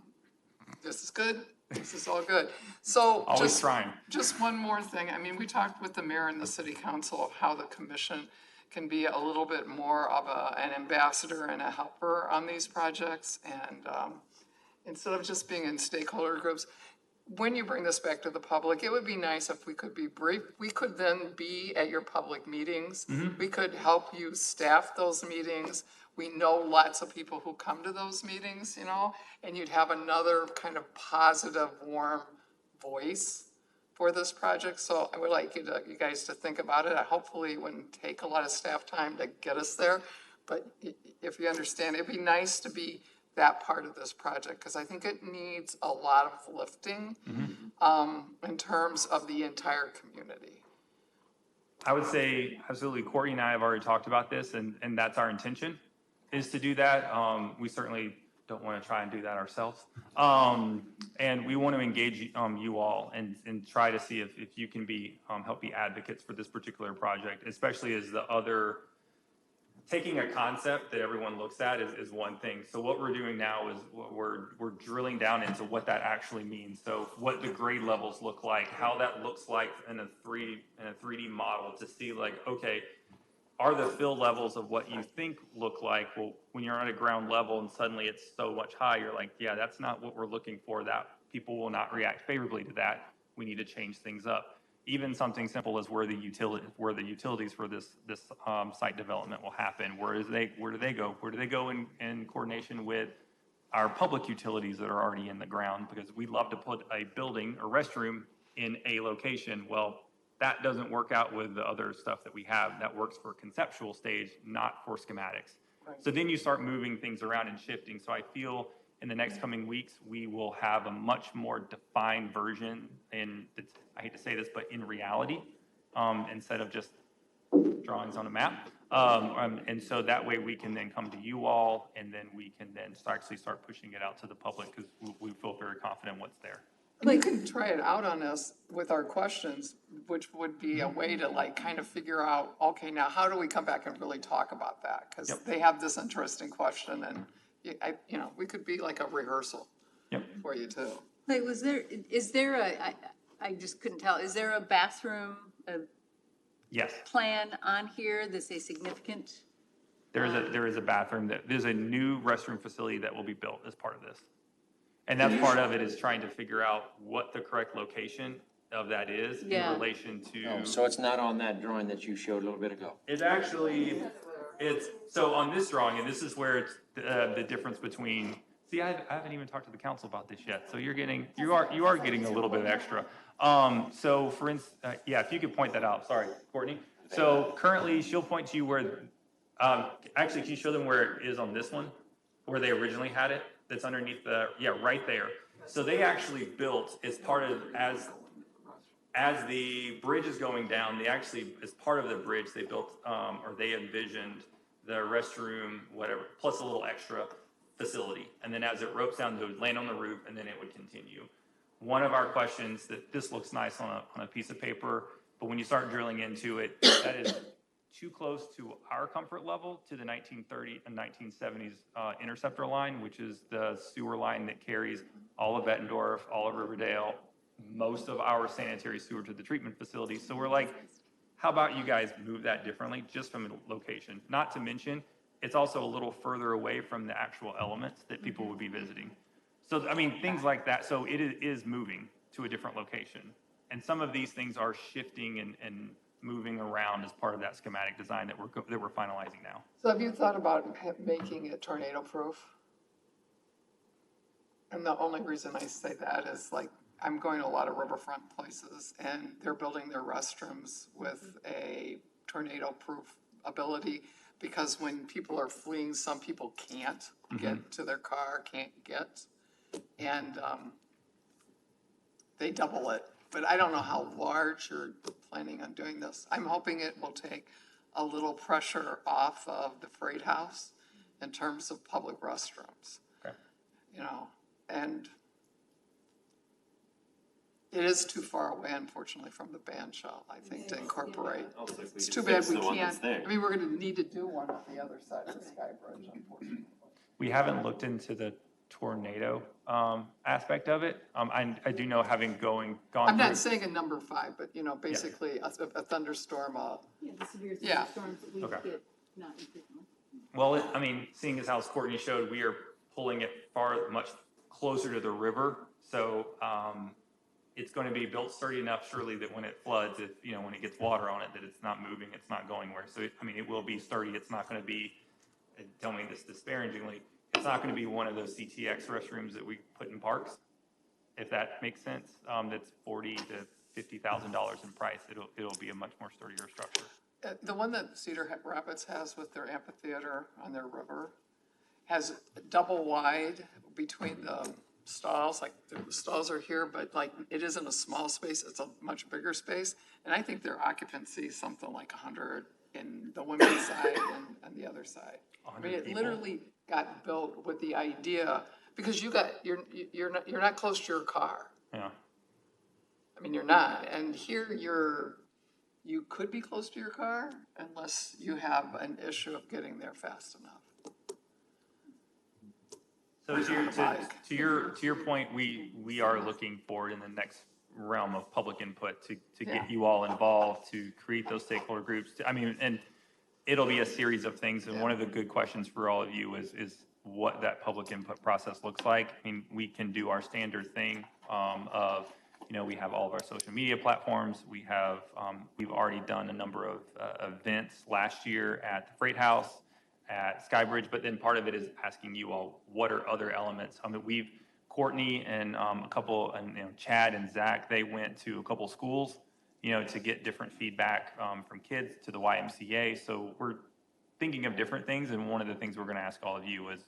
This is good. This is all good. So always trying. just one more thing. I mean, we talked with the mayor and the city council of how the commission can be a little bit more of an ambassador and a helper on these projects. And instead of just being in stakeholder groups, when you bring this back to the public, it would be nice if we could be brief. We could then be at your public meetings. We could help you staff those meetings. We know lots of people who come to those meetings, you know, and you'd have another kind of positive, warm voice for this project. So I would like you guys to think about it. Hopefully it wouldn't take a lot of staff time to get us there. But if you understand, it'd be nice to be that part of this project, because I think it needs a lot of lifting in terms of the entire community. I would say absolutely. Courtney and I have already talked about this, and that's our intention, is to do that. We certainly don't want to try and do that ourselves. And we want to engage you all and try to see if you can be help be advocates for this particular project, especially as the other. Taking a concept that everyone looks at is one thing. So what we're doing now is we're drilling down into what that actually means. So what the grade levels look like, how that looks like in a 3D model, to see like, okay, are the fill levels of what you think look like? Well, when you're at a ground level and suddenly it's so much higher, you're like, yeah, that's not what we're looking for. That people will not react favorably to that. We need to change things up. Even something simple as where the utilities for this site development will happen. Where do they go? Where do they go in coordination with our public utilities that are already in the ground? Because we'd love to put a building or restroom in a location. Well, that doesn't work out with the other stuff that we have. That works for conceptual stage, not for schematics. Right. So then you start moving things around and shifting. So I feel in the next coming weeks, we will have a much more defined version, and I hate to say this, but in reality, instead of just drawings on a map. And so that way we can then come to you all, and then we can then actually start pushing it out to the public, because we feel very confident what's there. You can try it out on us with our questions, which would be a way to like kind of figure out, okay, now how do we come back and really talk about that? Because they have this interesting question, and we could be like a rehearsal for you too. Like, I just couldn't tell, is there a bathroom Yes. plan on here that's a significant? There is a bathroom, there's a new restroom facility that will be built as part of this. And that's part of it, is trying to figure out what the correct location of that is in relation to. Oh, so it's not on that drawing that you showed a little bit ago? So on this drawing, and this is where it's the difference between, see, I haven't even talked to the council about this yet. So you are getting a little bit extra. So for instance, if you could point that out, sorry, Courtney. So currently she'll point to you where, actually, can you show them where it is on this one, where they originally had it? That's underneath right there. So they actually built, as part of, as the bridge is going down, they actually, as part of the bridge, they built, or they envisioned the restroom, whatever, plus a little extra facility. And then as it ropes down, it would land on the roof, and then it would continue. One of our questions, that this looks nice on a piece of paper, but when you start drilling into it, that is too close to our comfort level, to the 1930 and 1970s interceptor line, which is the sewer line that carries all of Bettendorf, all of Riverdale, most of our sanitary sewer to the treatment facility. So we're like, how about you guys move that differently, just from a location? Not to mention, it's also a little further away from the actual elements that people would be visiting. So, I mean, things like that. So it is moving to a different location. And some of these things are shifting and moving around as part of that schematic design that we're finalizing now. So have you thought about making it tornado proof? And the only reason I say that is, like, I'm going to a lot of riverfront places, and they're building their restrooms with a tornado proof ability, because when people are fleeing, some people can't get to their car, can't get, and they double it. But I don't know how large you're planning on doing this. I'm hoping it will take a little pressure off of the Freight House in terms of public restrooms. Okay. And it is too far away, unfortunately, from the band shell, I think, to incorporate. It's too bad we can't. I mean, we're gonna need to do one on the other side of the Sky Bridge, unfortunately. We haven't looked into the tornado aspect of it. I do know, having gone I'm through. not saying a number 5, but, you know, basically a thunderstorm, Yeah, the severe Yeah. thunderstorms that we Okay. get not infrequently. Well, I mean, seeing as how Courtney showed, we are pulling it much closer to the river. So it's going to be built sturdy enough, surely, that when it floods, when it gets water on it, that it's not moving, it's not going where. So, it will be sturdy. It's not going to be, and tell me this disparagingly, it's not going to be one of those CTX restrooms that we put in parks, if that makes sense. That's $40,000 to $50,000 in price. It'll be a much more sturdier structure. The one that Cedar Rapids has with their amphitheater on their river has double wide between the stalls, like the stalls are here, but like it isn't a small space, it's a much bigger space. And I think their occupancy is something like 100 in the women's side and on the other side. I mean, 100 it people. literally got built with the idea, because you're not close to your car. Yeah. I mean, you're not, and here you could be close to your car unless you have an issue of getting there fast enough. So to your point, we are looking forward in the next realm of public input to Yeah. get you all involved, to create those stakeholder groups. And it'll be a series of things. And one of the good questions for all of you is what that public input process looks like. I mean, we can do our standard thing of, we have all of our social media platforms. We've already done a number of events last year at the Freight House, at Skybridge, but then part of it is asking you all, what are other elements? Courtney and a couple, and Chad and Zach, they went to a couple schools, to get different feedback from kids to the YMCA. So we're thinking of different things, and one of the things we're going to ask all of you is,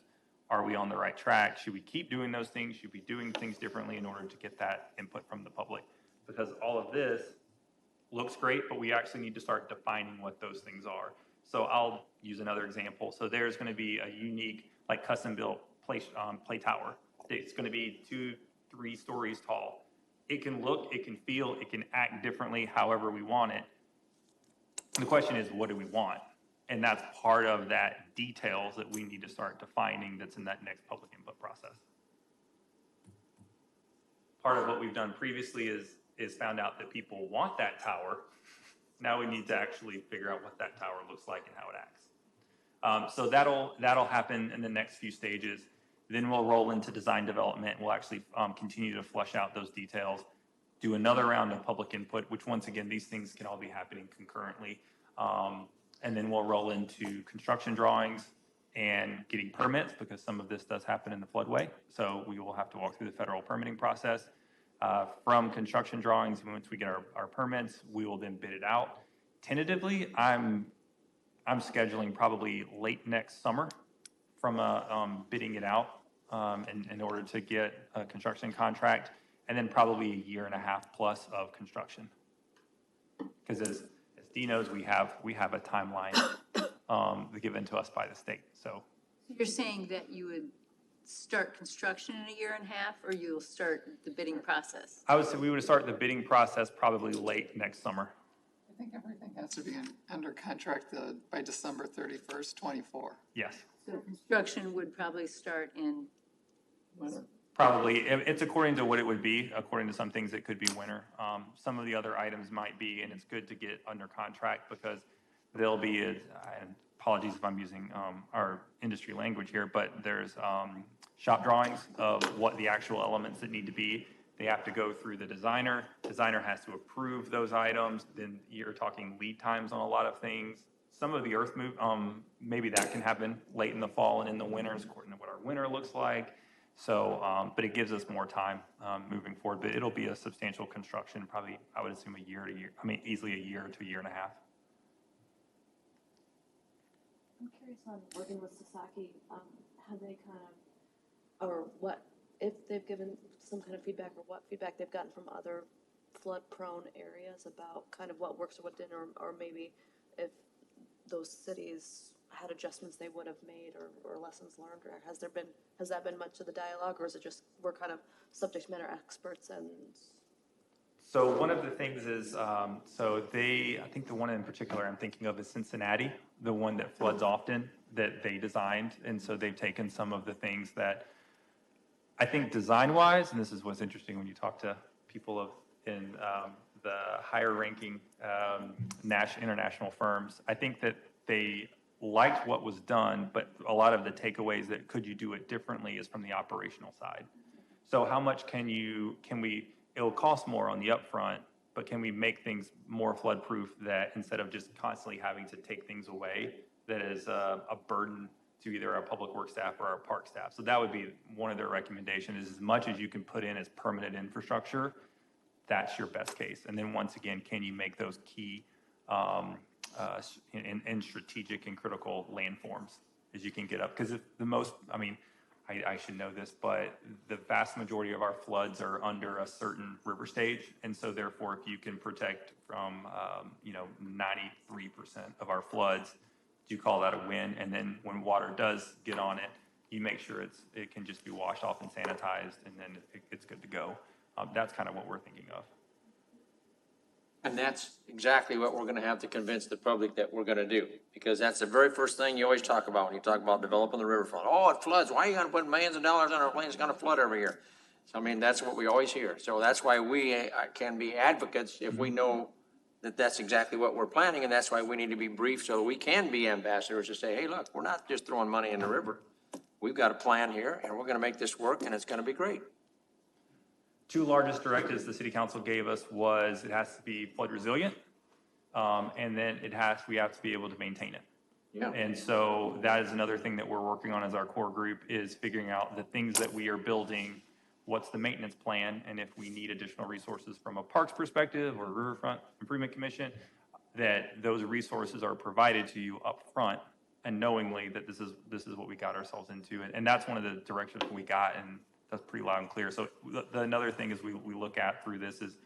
are we on the right track? Should we keep doing those things? Should we be doing things differently in order to get that input from the public? Because all of this looks great, but we actually need to start defining what those things are. So I'll use another example. So there's going to be a unique, like custom-built play tower. It's going to be 2-3 stories tall. It can look, it can feel, it can act differently however we want it. The question is, what do we want? And that's part of that details that we need to start defining that's in that next public input process. Part of what we've done previously is found out that people want that tower. Now we need to actually figure out what that tower looks like and how it acts. So that'll happen in the next few stages. Then we'll roll into design development. We'll actually continue to flesh out those details, do another round of public input, which once again, these things can all be happening concurrently. And then we'll roll into construction drawings and getting permits, because some of this does happen in the floodway. So we will have to walk through the federal permitting process. From construction drawings, once we get our permits, we will then bid it out. Tentatively, I'm scheduling probably late next summer from bidding it out in order to get a construction contract, and then probably a 1.5 plus of construction. Because as Dee knows, we have a timeline given to us by the state. So You're saying that you would start construction in a 1.5 years, or you'll start the bidding process? I would say we would start the bidding process probably late next summer. I think everything has to be under contract by December 31st, 24. Yes. So construction would probably start in, Probably. It's according to what it would be. According to some things, it could be winter. Some of the other items might be, and it's good to get under contract because there'll be, and apologies if I'm using our industry language here, but there's shop drawings of what the actual elements that need to be. They have to go through the designer. Designer has to approve those items. Then you're talking lead times on a lot of things. Some of the earth move, maybe that can happen late in the fall and in the winters, according to what our winter looks like. So, but it gives us more time moving forward. But it'll be a substantial construction, probably, I would assume, easily a year to 1.5 years. I'm curious on working with Sasaki, have they or what, if they've given some kind of feedback or what feedback they've gotten from other flood-prone areas about kind of what works or what didn't, or maybe if those cities had adjustments they would have made or lessons learned, or has that been much of the dialogue, or is it just we're kind of subject matter experts and? So one of the things is, I think the one in particular I'm thinking of is Cincinnati, the one that floods often, that they designed. And so they've taken some of the things that I think design-wise, and this is what's interesting when you talk to people in the higher-ranking international firms, I think that they liked what was done, but a lot of the takeaways that could you do it differently is from the operational side. So how much it'll cost more on the upfront, but can we make things more flood-proof that instead of just constantly having to take things away, that is a burden to either our public works staff or our park staff. So that would be one of their recommendations, is as much as you can put in as permanent infrastructure, that's your best case. And then once again, can you make those key and strategic and critical landforms as you can get up? Because I should know this, but the vast majority of our floods are under a certain river stage. And so therefore, if you can protect from, 93% of our floods, you call that a win. And then when water does get on it, you make sure it can just be washed off and sanitized, and then it's good to go. That's kind of what we're thinking of. And that's exactly what we're gonna have to convince the public that we're gonna do, because that's the very first thing you always talk about when you talk about developing the riverfront. Oh, it floods, why are you gonna put millions of dollars on our plane, it's gonna flood every year? So, I mean, that's what we always hear. So that's why we can be advocates if we know that that's exactly what we're planning, and that's why we need to be briefed so that we can be ambassadors to say, hey, look, we're not just throwing money in the river. We've got a plan here, and we're gonna make this work, and it's gonna be great. Two largest directives the city council gave us was it has to be flood resilient, and then we have to be able to maintain it. Yeah. And so that is another thing that we're working on as our core group, is figuring out the things that we are building, what's the maintenance plan, and if we need additional resources from a parks perspective or Riverfront Improvement Commission, that those resources are provided to you up front, and knowingly that this is what we got ourselves into. And that's one of the directions we got, and that's pretty loud and clear. So another thing is we look at through this is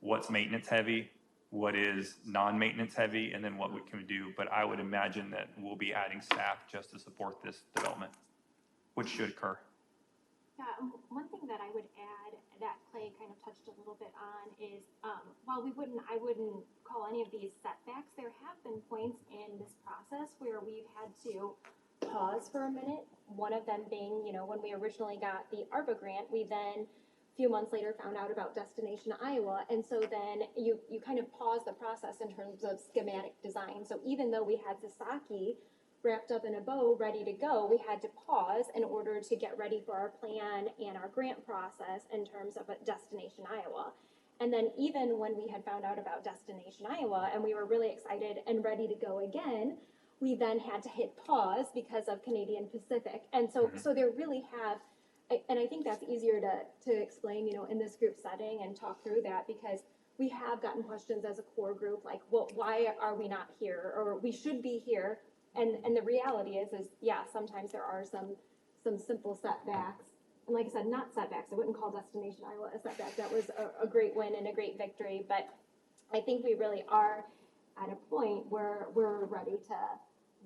what's maintenance heavy, what is non-maintenance heavy, and then what we can do. But I would imagine that we'll be adding staff just to support this development, which should occur. Yeah, one thing that I would add that Clay kind of touched a little bit on is, while I wouldn't call any of these setbacks, there have been points in this process where we've had to pause for a minute. One of them being, when we originally got the ARPA grant, we then a few months later found out about Destination Iowa. And so then you kind of pause the process in terms of schematic design. So even though we had Sasaki wrapped up in a bow, ready to go, we had to pause in order to get ready for our plan and our grant process in terms of a Destination Iowa. And then even when we had found out about Destination Iowa and we were really excited and ready to go again, we then had to hit pause because of Canadian Pacific. And so there really have, and I think that's easier to explain, in this group setting and talk through that, because we have gotten questions as a core group, like, well, why are we not here? Or we should be here. And the reality is yeah, sometimes there are some simple setbacks. And like I said, not setbacks. I wouldn't call Destination Iowa a setback. That was a great win and a great victory. But I think we really are at a point where we're ready to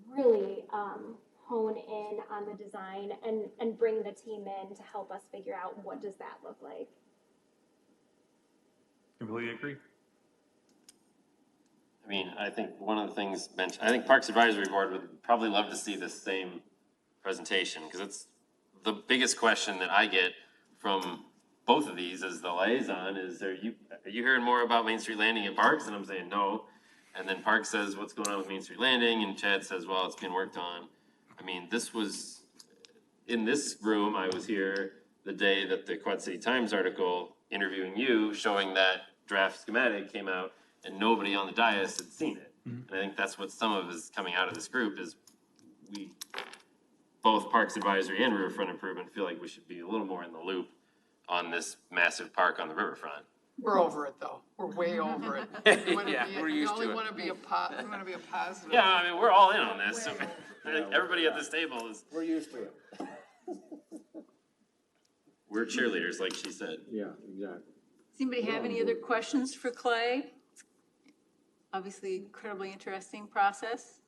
really hone in on the design and bring the team in to help us figure out what does that look like. Completely agree. I mean, I think one of the things mentioned, I think Parks Advisory Board would probably love to see the same presentation, because it's the biggest question that I get from both of these as the liaison is, are you hearing more about Main Street Landing at Parks? And I'm saying no. And then Parks says, what's going on with Main Street Landing? And Chad says, well, it's being worked on. I mean, this was, in this room, I was here the day that the Quad City Times article interviewing you, showing that draft schematic came out, and nobody on the dais had seen it. And I think that's what some of is coming out of this group is we, both Parks Advisory and Riverfront Improvement, feel like we should be a little more in the loop on this massive park on the riverfront. We're over it, though. We're way over it. We wanna Yeah, be- we're we used only to it. want to be a positive. Yeah, I mean, we're all in on this. I think everybody at this table is, We're used to it. we're cheerleaders, like she said. Yeah, exactly. Does anybody have any other questions for Clay? Obviously, incredibly interesting process.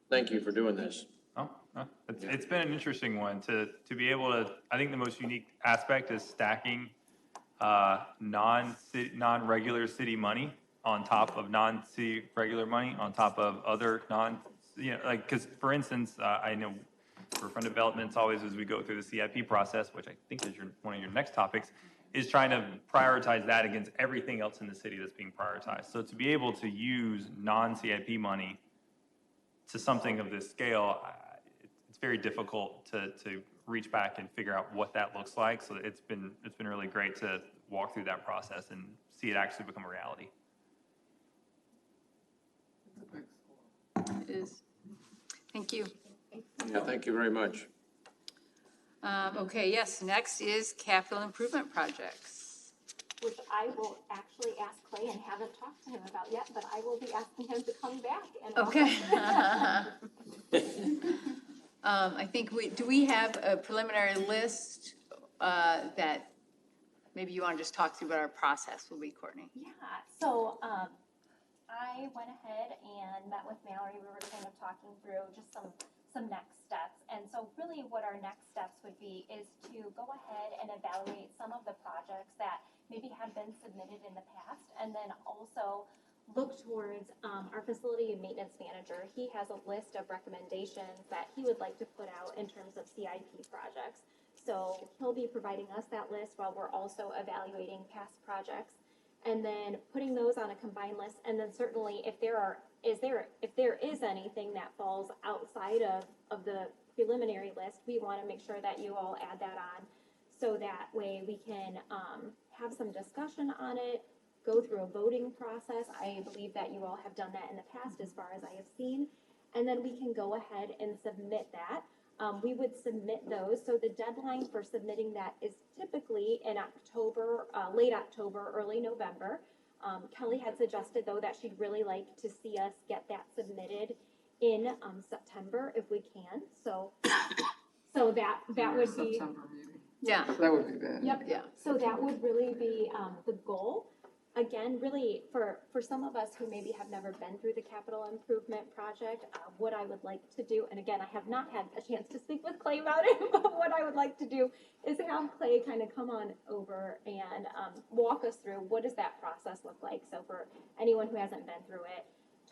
Thank you for doing this. It's been an interesting one to be able to. I think the most unique aspect is stacking non-regular city money on top of non-city regular money on top of other because for instance, I know Riverfront developments always, as we go through the CIP process, which I think is one of your next topics, is trying to prioritize that against everything else in the city that's being prioritized. So to be able to use non-CIP money to something of this scale, it's very difficult to reach back and figure out what that looks like. So it's been really great to walk through that process and see it actually become a reality. It is. Thank you. Yeah, thank you very much. Okay, yes, next is capital improvement projects. Which I will actually ask Clay and haven't talked to him about yet, but I will be asking him to come back and. Okay. I think do we have a preliminary list that maybe you want to just talk through what our process will be, Courtney? Yeah, so, I went ahead and met with Mallory. We were kind of talking through just some next steps. And so really what our next steps would be is to go ahead and evaluate some of the projects that maybe have been submitted in the past, and then also look towards our facility and maintenance manager. He has a list of recommendations that he would like to put out in terms of CIP projects. So he'll be providing us that list while we're also evaluating past projects, and then putting those on a combined list. And then certainly if there is anything that falls outside of the preliminary list, we want to make sure that you all add that on, so that way we can have some discussion on it, go through a voting process. I believe that you all have done that in the past as far as I have seen. And then we can go ahead and submit that. We would submit those. So the deadline for submitting that is typically in October, late October, early November. Kelly had suggested though that she'd really like to see us get that submitted in September if we can. So that would be. September meeting. Yeah. That would be bad. Yep. Yeah. So that would really be the goal. Again, really, for some of us who maybe have never been through the capital improvement project, what I would like to do, and again, I have not had a chance to speak with Clay about it, but what I would like to do is have Clay kind of come on over and walk us through what does that process look like. So for anyone who hasn't been through it,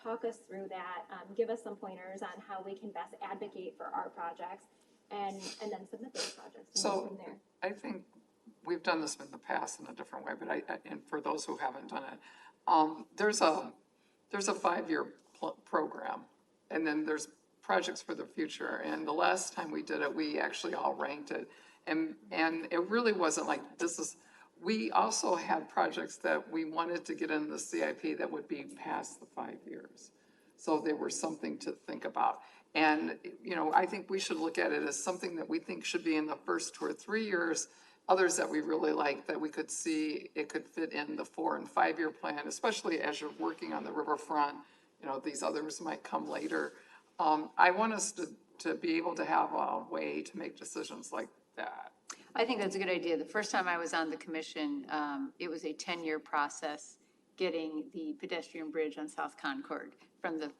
talk us through that, give us some pointers on how we can best advocate for our projects, and then submit those projects and go So from there. I think we've done this in the past in a different way, but and for those who haven't done it, there's a 5-year program, and then there's projects for the future. And the last time we did it, we actually all ranked it, and it really wasn't like we also had projects that we wanted to get in the CIP that would be past the 5 years. So they were something to think about. And, I think we should look at it as something that we think should be in the first 2 or 3 years. Others that we really like, that we could see it could fit in the 4 and 5 year plan, especially as you're working on the Riverfront. These others might come later. I want us to be able to have a way to make decisions like that. I think that's a good idea. The first time I was on the commission, it was a 10-year process getting the pedestrian bridge on South Concord. From the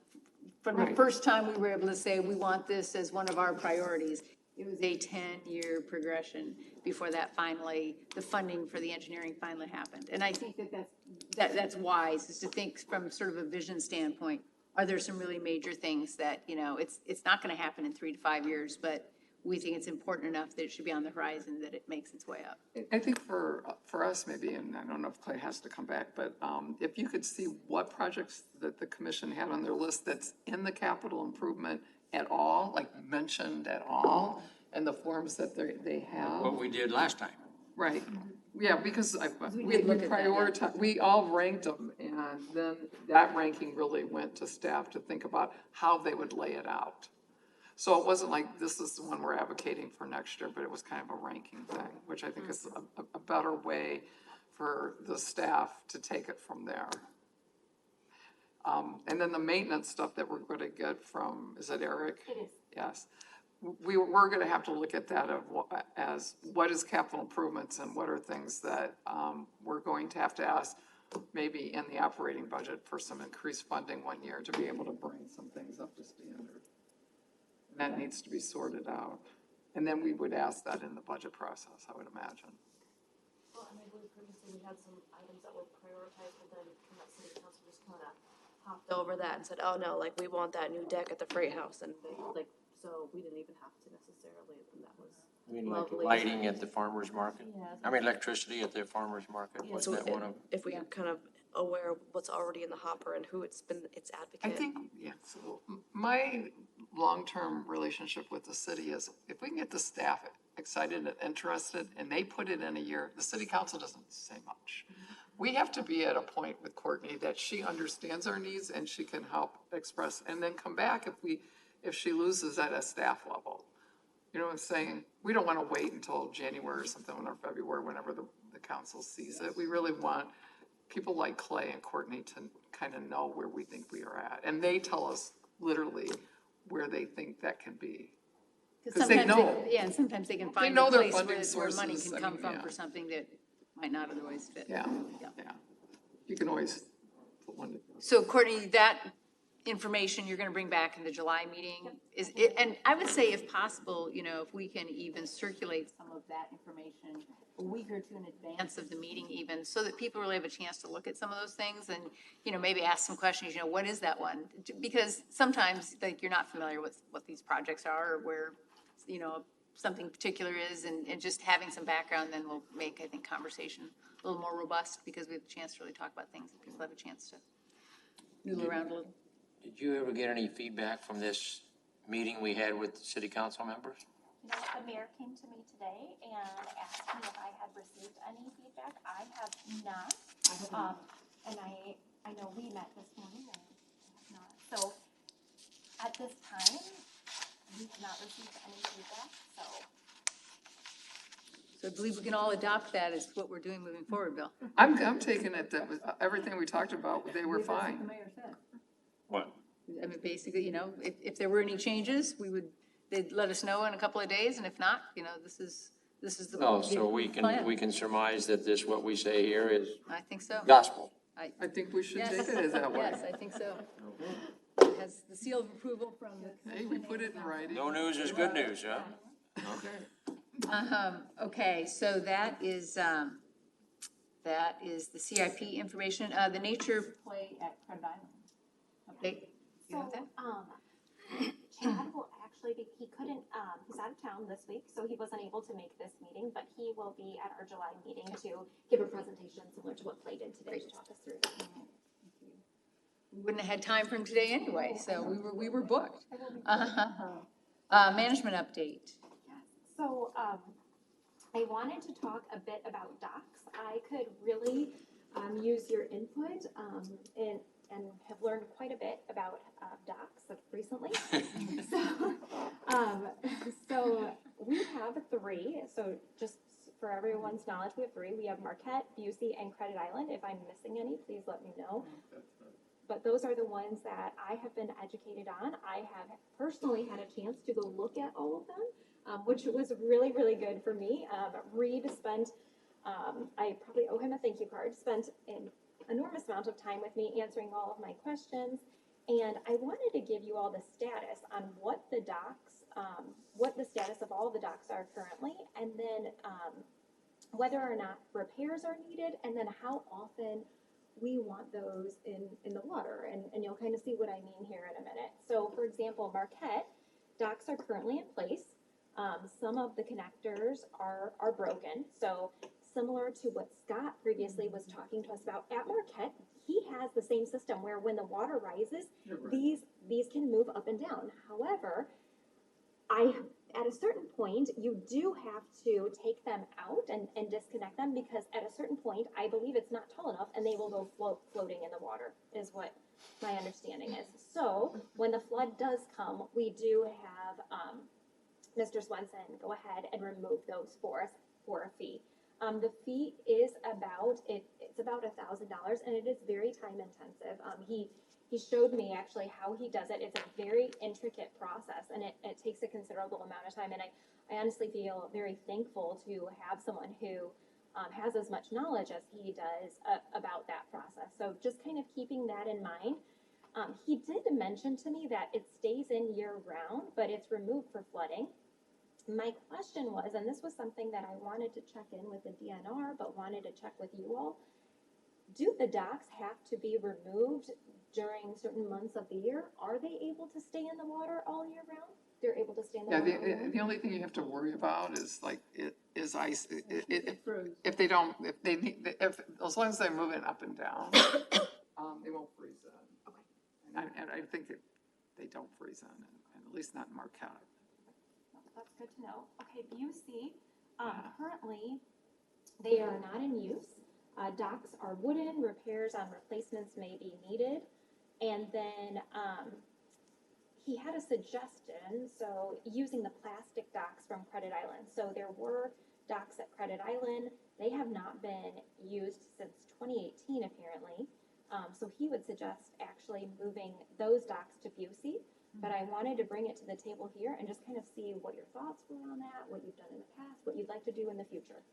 Right. first time we were able to say, we want this as one of our priorities, it was a 10-year progression before that finally, the funding for the engineering finally happened. And I think that's wise, is to think from sort of a vision standpoint. Are there some really major things that, it's not going to happen in 3 to 5 years, but we think it's important enough that it should be on the horizon that it makes its way up. I think for us maybe, and I don't know if Clay has to come back, but if you could see what projects that the commission had on their list that's in the capital improvement at all, like mentioned at all, and the forms that they have. What we did last time. Right, yeah, because we look at that, yeah. prioritized, we all ranked them, and then that ranking really went to staff to think about how they would lay it out. So it wasn't like this is the one we're advocating for next year, but it was kind of a ranking thing, which I think is a better way for the staff to take it from there. And then the maintenance stuff that we're going to get from, is it Eric? It is. Yes. We're going to have to look at that as what is capital improvements and what are things that we're going to have to ask maybe in the operating budget for some increased funding one year to be able to bring some things up to standard. And that needs to be sorted out. And then we would ask that in the budget process, I would imagine. Well, and I believe previously we had some items that were prioritized, but then city council just kind of hopped over that and said, oh no, like we want that new deck at the Freight House, and they, like, so so we didn't even have to necessarily, and that was I mean, like lovely. lighting at the farmer's market? Yeah. I mean, electricity at the farmer's market, Yeah, was so that one of? if we kind of aware of what's already in the hopper and who it's been, its advocate. I think, yeah, so my long-term relationship with the city is if we can get the staff excited and interested and they put it in a year, the city council doesn't say much. We have to be at a point with Courtney that she understands our needs and she can help express, and then come back if she loses at a staff level. You know what I'm saying? We don't want to wait until January or something, or February, whenever the council sees it. We really want people like Clay and Courtney to kind of know where we think we are at. And they tell us literally where they think that can be. Because they know. Yeah, and sometimes they can find know a their place funding where money sources. can I come mean, from yeah. for something that might not otherwise fit. Yeah, Yeah. yeah. You can always put one. So Courtney, that information you're gonna bring back in the July meeting is, it, and I would say if possible, you know, if we can even circulate some of that information a week or two in advance of the meeting even, so that people really have a chance to look at some of those things and, you know, maybe ask some questions, you know, what is that one? Because sometimes, like, you're not familiar with what these projects are or where, you know, something particular is, and just having some background then will make, I think, conversation a little more robust because we have a chance to really talk about things and people have a chance to noodle around a little. Did you ever get any feedback from this meeting we had with the city council members? You know, the mayor came to me today and asked me if I had received any feedback. I have not. And I know we met this morning and I have not. So at this time, we have not received any feedback, so. So I believe we can all adopt that as what we're doing moving forward, Bill. I'm taking it that everything we talked about, they were fine. The mayor said. What? I mean, basically, you know, if there were any changes, they'd let us know in a couple of days, and if not, you know, this is the. Oh, so we plan. can surmise that this, what we say here is I think so. gospel. I think we should Yes. take it as that way. Yes, I think so. It has the seal of approval from the. Hey, we put it in writing. No news is good news, huh? Okay. Okay, so that is the CIP information, the nature play at Crud Island. Update, you have that? Chad will actually be, he couldn't, he's out of town this week, so he wasn't able to make this meeting, but he will be at our July meeting to give a presentation similar to what Clay did today to talk us through that. We wouldn't have had time for him today anyway, so we were booked. Management update. So, I wanted to talk a bit about docks. I could really, use your input, and have learned quite a bit about, docks recently. So we have three, so just for everyone's knowledge, we have three. We have Marquette, Busey, and Credit Island. If I'm missing any, please let me know. But those are the ones that I have been educated on. I have personally had a chance to go look at all of them, which was really, really good for me. Reed spent, I probably owe him a thank you card, spent an enormous amount of time with me answering all of my questions. And I wanted to give you all the status on what the docks, what the status of all the docks are currently, and then whether or not repairs are needed, and then how often we want those in the water. And you'll kind of see what I mean here in a minute. So for example, Marquette, docks are currently in place. Some of the connectors are broken. So similar to what Scott previously was talking to us about at Marquette, he has the same system where when the water rises, these can move up and down. However, at a certain point, you do have to take them out and disconnect them because at a certain point, I believe it's not tall enough and they will go floating in the water, is what my understanding is. So when the flood does come, we do have Mr. Swenson go ahead and remove those for us for a fee. The fee is it's about $1,000 and it is very time intensive. He showed me actually how he does it. It's a very intricate process and it takes a considerable amount of time. And I honestly feel very thankful to have someone who has as much knowledge as he does about that process. So just kind of keeping that in mind. He did mention to me that it stays in year round, but it's removed for flooding. My question was, and this was something that I wanted to check in with the DNR, but wanted to check with you all. Do the docks have to be removed during certain months of the year? Are they able to stay in the water all year round? they're able to stay in the Yeah, water. longer. the only thing you have to worry about is like, is ice, Froze. if they don't, if they need, if, as long as they're moving up and down, they won't freeze in. Okay. And I think that they don't freeze in, and at least not in Marquette. That's good to know. Okay, BUC, currently, they are not in use. Docks are wooden, repairs on replacements may be needed. And then, he had a suggestion, so using the plastic docks from Credit Island. So there were docks at Credit Island. They have not been used since 2018 apparently. So he would suggest actually moving those docks to Busey. But I wanted to bring it to the table here and just kind of see what your thoughts were on that, what you've done in the past, what you'd like to do in the future.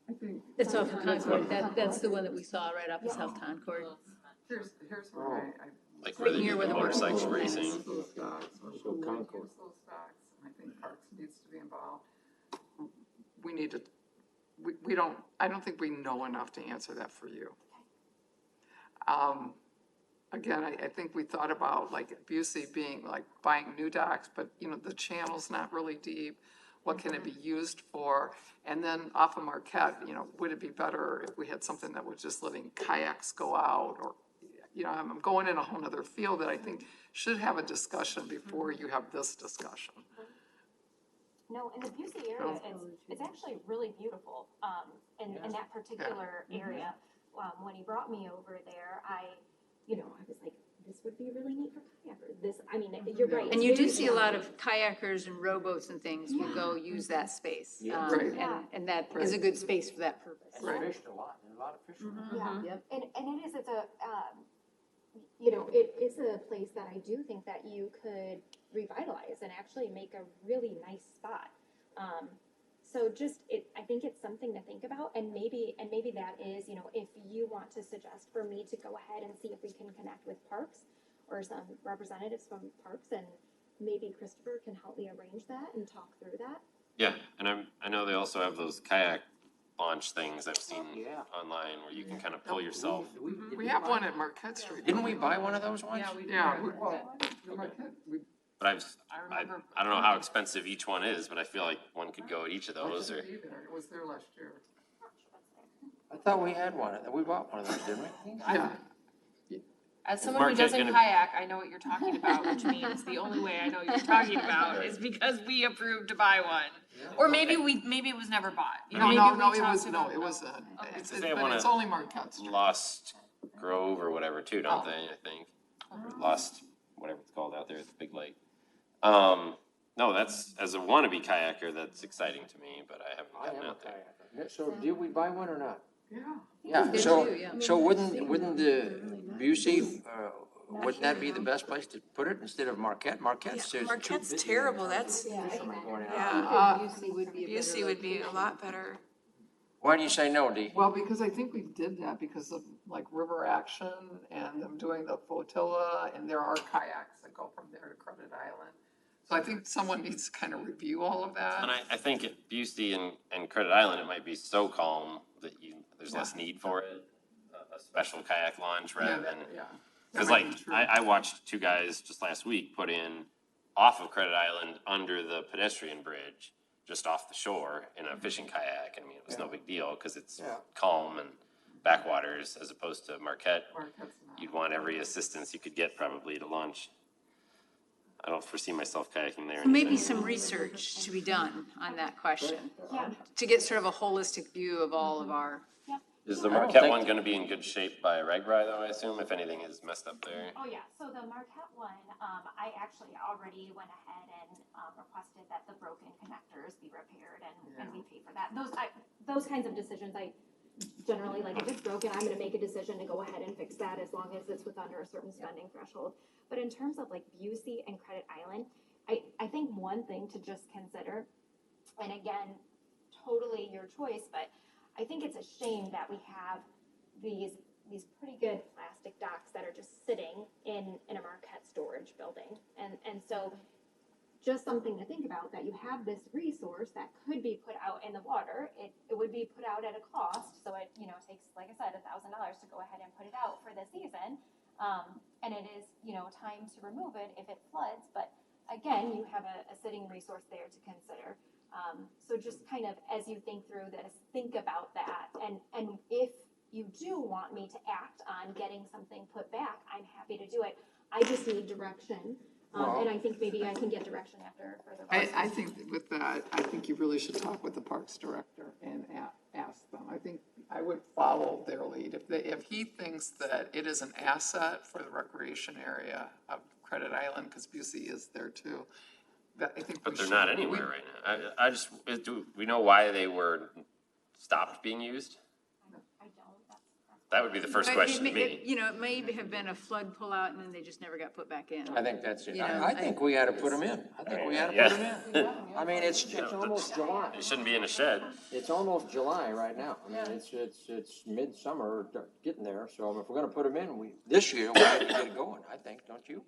I think, That's off of Concord, that's the one that we saw right off of South Concord. here's where I Like where they Near do where the the motorcycle motorcycle is. racing. use those docks, or So we Concord. use those docks, and I think Parks needs to be involved. We need to, we don't, I don't think we know enough to answer that for you. Again, I think we thought about like Busey being like buying new docks, but you know, the channel's not really deep. What can it be used for? And then off of Marquette, you know, would it be better if we had something that was just letting kayaks go out? Or, you know, I'm going in a whole nother field that I think should have a discussion before you have this discussion. No, in the Busey area, it's actually really beautiful, in that particular area. When he brought me over there, I was like, this would be really neat for kayakers. This, I mean, you're right. And it's you do very see a lot challenging. of kayakers and rowboats and things will go use that space. Right. And that is a good space for that purpose. Right. Fished a lot, there's a lot of fishermen. Yeah, Yep. and it's a, it is a place that I do think that you could revitalize and actually make a really nice spot. So I think it's something to think about, and maybe that is, if you want to suggest for me to go ahead and see if we can connect with Parks or some representatives from Parks, and maybe Christopher can help me arrange that and talk through that. Yeah, and I know they also have those kayak launch things I've seen Yeah. online where you can kind of pull yourself. We have one at Marquette Street. Didn't we buy one of those once? Yeah, we did. Yeah, well, Marquette, But I I remember. don't know how expensive each one is, but I feel like one could go at each of those or. It was there last year. I thought we had one, we bought one of those, didn't we? Yeah, As someone who Marquette doesn't gonna- kayak, I know what you're talking about, which means the only way I know what you're talking about is because we approved to buy one. Or maybe it was never bought. You know, maybe we no, it talked was, about- it was, Okay. it's, They have but one it's at only Marquette Street. Lost Grove or whatever too, don't Oh. they, I think? Or Lost, whatever it's called out there at the big lake. No, that's, as a wannabe kayaker, that's exciting to me, but I haven't I gotten am a out there. kayaker. So did we buy one or not? Yeah. Yeah, They so, do, yeah. so wouldn't the Busey, wouldn't that be the best place to put it instead of Marquette? Marquette's just too Marquette's busy. terrible, that's, Fishermen going out. yeah, Busey would be a better Busey would be a location. lot better. Why do you say no, Dee? Well, because I think we did that because of like River Action and them doing the flotilla, and there are kayaks that go from there to Credit Island. So I think someone needs to kind of review all of that. And I think at Busey and Credit Island, it might be so calm that there's less need for it. A special kayak launch rather than, Yeah. because That might like, be true. I watched two guys just last week put in off of Credit Island under the pedestrian bridge, just off the shore in a fishing kayak. I mean, it was no big deal because it's Yeah. calm and backwaters as opposed to Marquette. Marquette's not. You'd want every assistance you could get probably to launch. I don't foresee myself kayaking there. Maybe anything. some research to be done on that question, Yeah. to get sort of a holistic view of all of our, Is the I don't Marquette think- one gonna be in good shape by Ragbri though, I assume, if anything is messed up there? Oh, yeah, so the Marquette one, I actually already went ahead and, requested that the broken connectors be repaired and we pay for that. Those kinds of decisions, I generally, like, if it's broken, I'm gonna make a decision to go ahead and fix that as long as it's under a certain spending threshold. But in terms of like Busey and Credit Island, I think one thing to just consider, and again, totally your choice, but I think it's a shame that we have these pretty good plastic docks that are just sitting in a Marquette storage building. And so just something to think about, that you have this resource that could be put out in the water. It would be put out at a cost, so it takes, like I said, $1,000 to go ahead and put it out for the season. And it is, time to remove it if it floods, but again, you have a sitting resource there to consider. So just kind of, as you think through this, think about that, and if you do want me to act on getting something put back, I'm happy to do it. I just need direction, and I think maybe I can get direction after further. I think that with that, I think you really should talk with the Parks Director and ask them. I think I would follow their lead. If he thinks that it is an asset for the recreation area of Credit Island, because Busey is there too, that I think we But they're should. not anywhere right now. I just, do we know why they were stopped being used? I don't, that's. That would be the first But question it to may- me. It may have been a flood pullout and then they just never got put back in. I think that's it. You know, I think we ought to put them in. I think we ought to put them in. I mean, it's almost July. It shouldn't be in a shed. It's almost July right now. I mean, it's midsummer, getting there. So if we're gonna put them in, this year, we have to get it going, I think, don't you?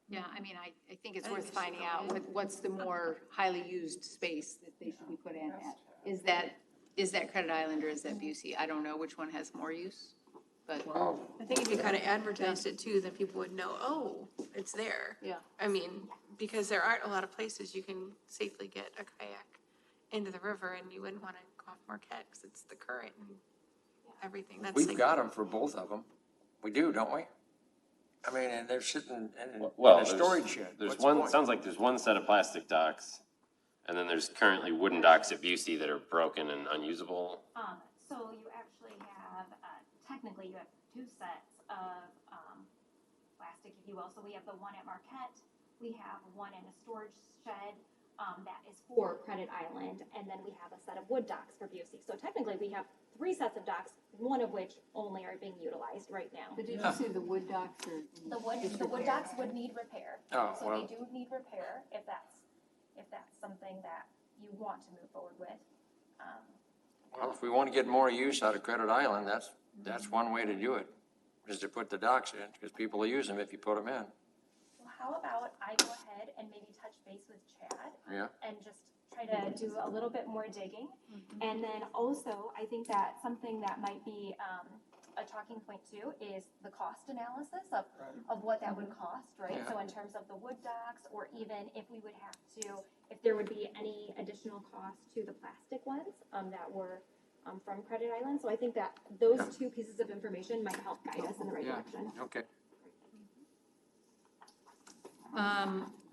Yeah, I mean, I think it's worth finding out what's the more highly used space that they should be put in at. Is that Credit Island or is that Busey? I don't know which one has more use, but. Well, I think if you kind of advertised it too, then people would know, oh, it's there. Yeah. I mean, because there aren't a lot of places you can safely get a kayak into the river, and you wouldn't want to go off Marquette because it's the current and everything. That's We've like, got them for both of them. We do, don't we? I mean, and they're sitting in Well, a storage shed. There's What's the one, point? sounds like there's one set of plastic docks, and then there's currently wooden docks at Busey that are broken and unusable. So you actually have, technically you have two sets of, plastic, if you will. So we have the one at Marquette, we have one in a storage shed, that is for Credit Island, and then we have a set of wood docks for Busey. So technically, we have 3 sets of docks, one of which only are being utilized right now. But did you say the wood docks are? The wood docks would need repair. Oh, So well. they do need repair if that's something that you want to move forward with. Well, if we want to get more use out of Credit Island, that's one way to do it, is to put the docks in, because people will use them if you put them in. Well, how about I go ahead and maybe touch base with Chad? Yeah. And just try to do a little bit more digging. And then also, I think that something that might be a talking point too is the cost analysis of what that would cost, right? Yeah. So in terms of the wood docks, or even if we would have to, if there would be any additional cost to the plastic ones that were from Credit Island. So I think that those two pieces of information might help guide us in the right Yeah. direction. Okay.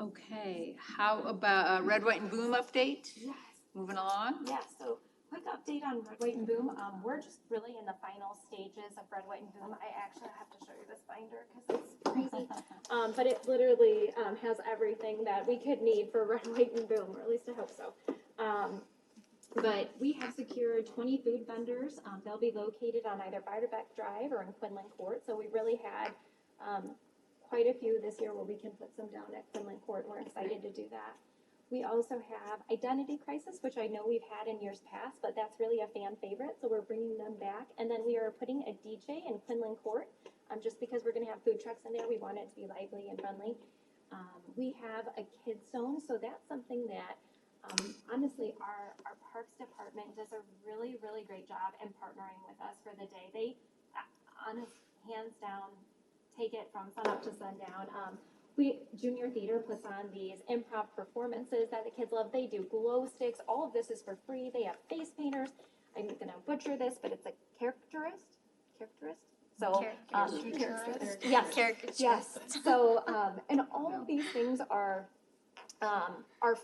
Okay, how about a Red, White, and Boom update? Yes. Moving along? Yeah, so quick update on Red, White, and Boom. We're just really in the final stages of Red, White, and Boom. I actually have to show you this binder because it's crazy. But it literally has everything that we could need for Red, White, and Boom, or at least I hope so. But we have secured 20 food vendors. They'll be located on either Barterbeck Drive or in Quinlan Court. So we really had quite a few this year where we can put some down at Quinlan Court. We're excited to do that. We also have Identity Crisis, which I know we've had in years past, but that's really a fan favorite, so we're bringing them back. And then we are putting a DJ in Quinlan Court, just because we're gonna have food trucks in there, we want it to be lively and friendly. We have a kids zone, so that's something that, honestly, our Parks Department does a really, really great job in partnering with us for the day. They, hands down, take it from sun up to sundown. Junior Theater puts on these improv performances that the kids love. They do glow sticks. All of this is for free. They have face painters. I'm gonna butcher this, but it's a caricaturist. So, yes. So, and all of these things are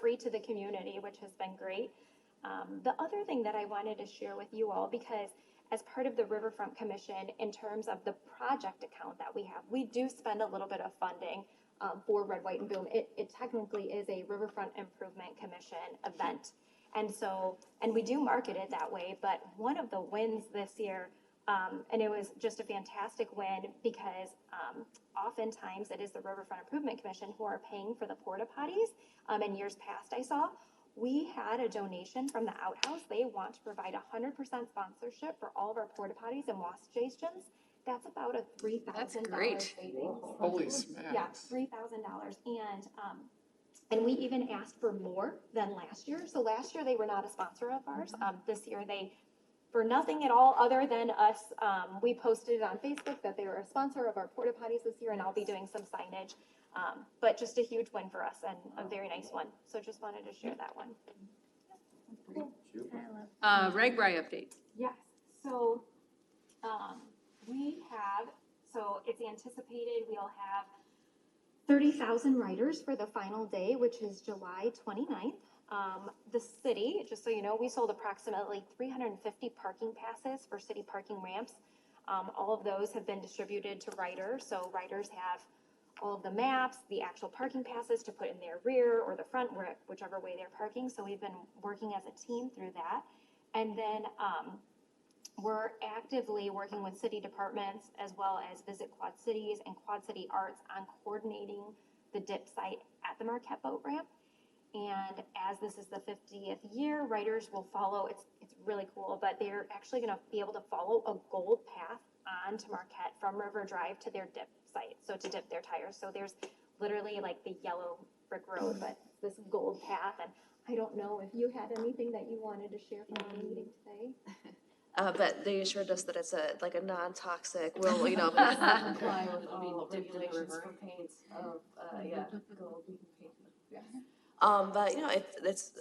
free to the community, which has been great. The other thing that I wanted to share with you all, because as part of the Riverfront Commission, in terms of the project account that we have, we do spend a little bit of funding for Red, White, and Boom. It technically is a Riverfront Improvement Commission event. And so, and we do market it that way, but one of the wins this year, and it was just a fantastic win because oftentimes it is the Riverfront Improvement Commission who are paying for the porta potties. In years past, I saw, we had a donation from the Outhouse. They want to provide 100% sponsorship for all of our porta potties and wash stations. That's about a $3,000 savings. holy smokes. Yeah, $3,000. And we even asked for more than last year. So last year they were not a sponsor of ours. This year they for nothing at all other than us. We posted on Facebook that they were a sponsor of our porta potties this year, and I'll be doing some signage. But just a huge win for us and a very nice one. So just wanted to share that one. Ragbri update. Yes, so, so it's anticipated we'll have 30,000 riders for the final day, which is July 29th. The city, just so you know, we sold approximately 350 parking passes for city parking ramps. All of those have been distributed to riders, so riders have all of the maps, the actual parking passes to put in their rear or the front, whichever way they're parking. So we've been working as a team through that. And then we're actively working with city departments as well as Visit Quad Cities and Quad City Arts on coordinating the dip site at the Marquette Boat Ramp. And as this is the 50th year, riders will follow, it's really cool, but they're actually gonna be able to follow a gold path onto Marquette from River Drive to their dip site, so to dip their tires. So there's literally like the yellow brick road, but this gold path. And I don't know if you had anything that you wanted to share from the meeting today? But they assured us that it's like a non-toxic, comply with all regulations for paint of, gold paint. But it's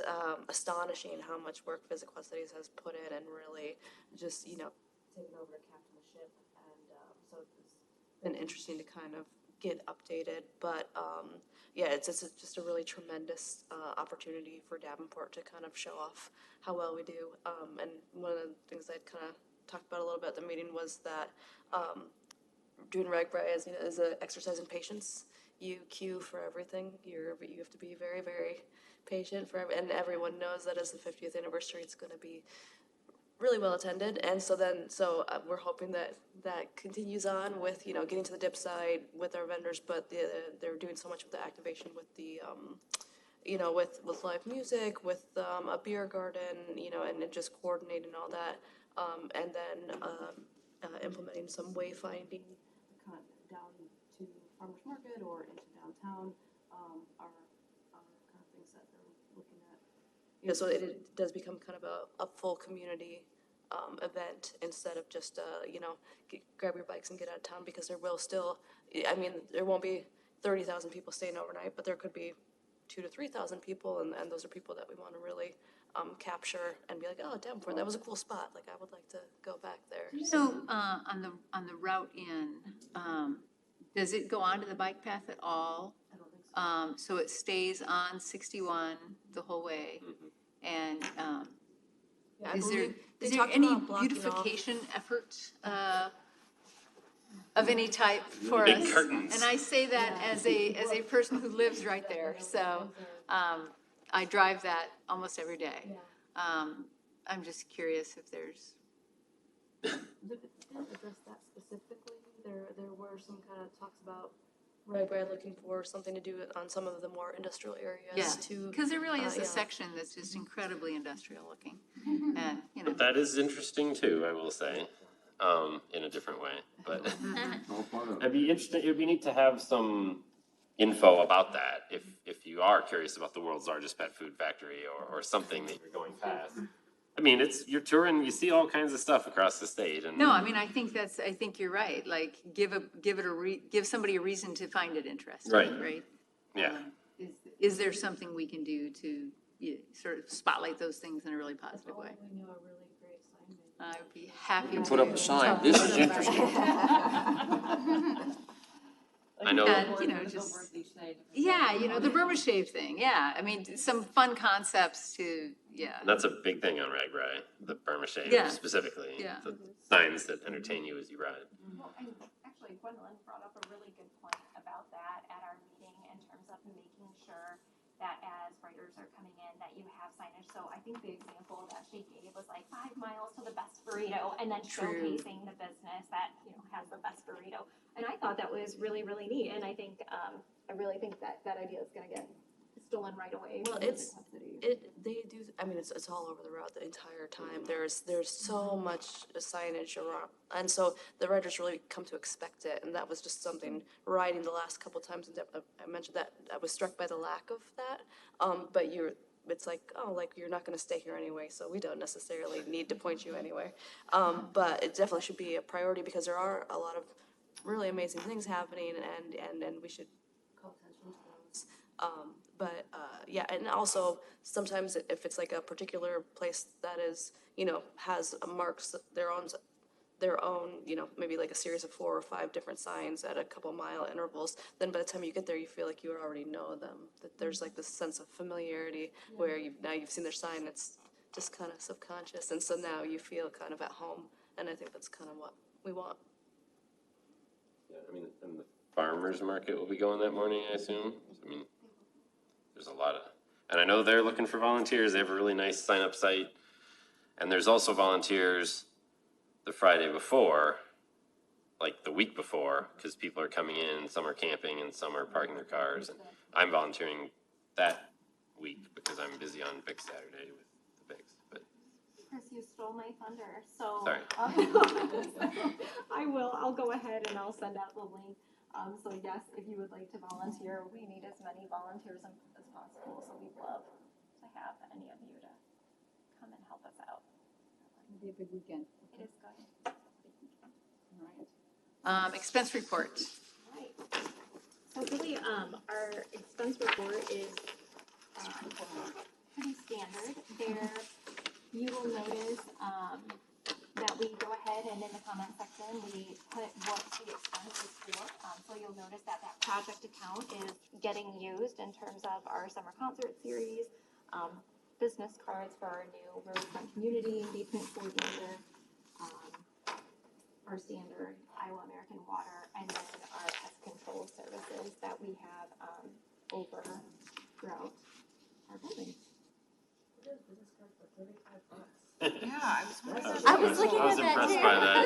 astonishing how much work Visit Quad Cities has put in and really just, taken over a captainship. And so it's been interesting to kind of get updated. But it's just a really tremendous opportunity for Davenport to kind of show off how well we do. And one of the things I kind of talked about a little bit at the meeting was that doing Ragbri is an exercise in patience. You queue for everything. You have to be very, very patient and everyone knows that as the 50th anniversary, it's going to be really well attended. And so we're hoping that continues on with, getting to the dip side with our vendors, but they're doing so much with the activation with the, with live music, with a beer garden, and just coordinating all that. And then implementing some wayfinding kind of down to Farmers Market or into downtown are kind of things that they're looking at. So it does become kind of a full community event instead of just, grab your bikes and get out of town, because there will still, there won't be 30,000 people staying overnight, but there could be 2,000 to 3,000 people, and those are people that we want to really capture and be like, oh, Davenport, that was a cool spot. Like, I would like to go back there. So, on the route in, does it go onto the bike path at all? I don't think so. So it stays on 61 the whole way, and, is there any beautification effort, of any type for us? Big curtains. And I say that as a person who lives right there, so, I drive that almost every day. I'm just curious if there's. Didn't address that specifically. There were some kind of talks about Ragbri looking for something to do on some of the more industrial areas too. Because there really is a section that's just incredibly industrial looking, and But that is interesting too, I will say, in a different way. But it'd be interesting. It'd be neat to have some info about that if you are curious about the world's largest pet food factory or something that you're going past. You're touring, you see all kinds of stuff across the state. And no, I think you're right. Like, give somebody a reason to find it interesting, right? Yeah. Is there something we can do to sort of spotlight those things in a really positive way? We know a really great sign. I would be happy to. Put up a sign, this is interesting. I know. And, just, the Burma shave thing, some fun concepts to, And that's a big thing on Ragbri, the Burma shave specifically. Yeah. The signs that entertain you as you ride. Well, and actually Gwendolyn brought up a really good point about that at our meeting in terms of making sure that as riders are coming in, that you have signage. So I think the example that she gave was like 5 miles to the best burrito, and then showcasing the business that, has the best burrito. And I thought that was really, really neat. And I think, I really think that idea is gonna get stolen right away. Well, they do, it's all over the route the entire time. There's so much signage around, and so the riders really come to expect it, and that was just something riding the last couple times, and I mentioned that I was struck by the lack of that, but it's like, oh, like you're not gonna stay here anyway, so we don't necessarily need to point you anywhere. But it definitely should be a priority because there are a lot of really amazing things happening, and we should call attention to those. Yeah, and also sometimes if it's like a particular place that is, has marks their own, maybe like a series of 4 or 5 different signs at a couple mile intervals, then by the time you get there, you feel like you already know them. That there's like this sense of familiarity where you've seen their sign, it's just kind of subconscious, and so now you feel kind of at home, and I think that's kind of what we want. Yeah, I mean, and the farmer's market will be going that morning, I assume. I mean, there's a lot of, and I know they're looking for volunteers. They have a really nice sign-up site. And there's also volunteers the Friday before, like the week before, because people are coming in, some are camping and some are parking their cars. And I'm volunteering that week because I'm busy on Big Saturday with the Bigs. But Chris, you stole my thunder, so. sorry. I'll go ahead and I'll send out the link. So yes, if you would like to volunteer, we need as many volunteers as possible, so we'd love to have any of you to come and help us out. It'll be a big weekend. It is good. All right. Expense report. Right. So really, our expense report is pretty standard. There, you will notice that we go ahead and in the comment section, we put what the expense is for. So you'll notice that that project account is getting used in terms of our summer concert series, business cards for our new Riverfront Community Engagement Coordinator, our standard Iowa American Water, and then our pest control services that we have over throughout our building. Yeah, I was wondering. I was looking I was at that impressed too. by that.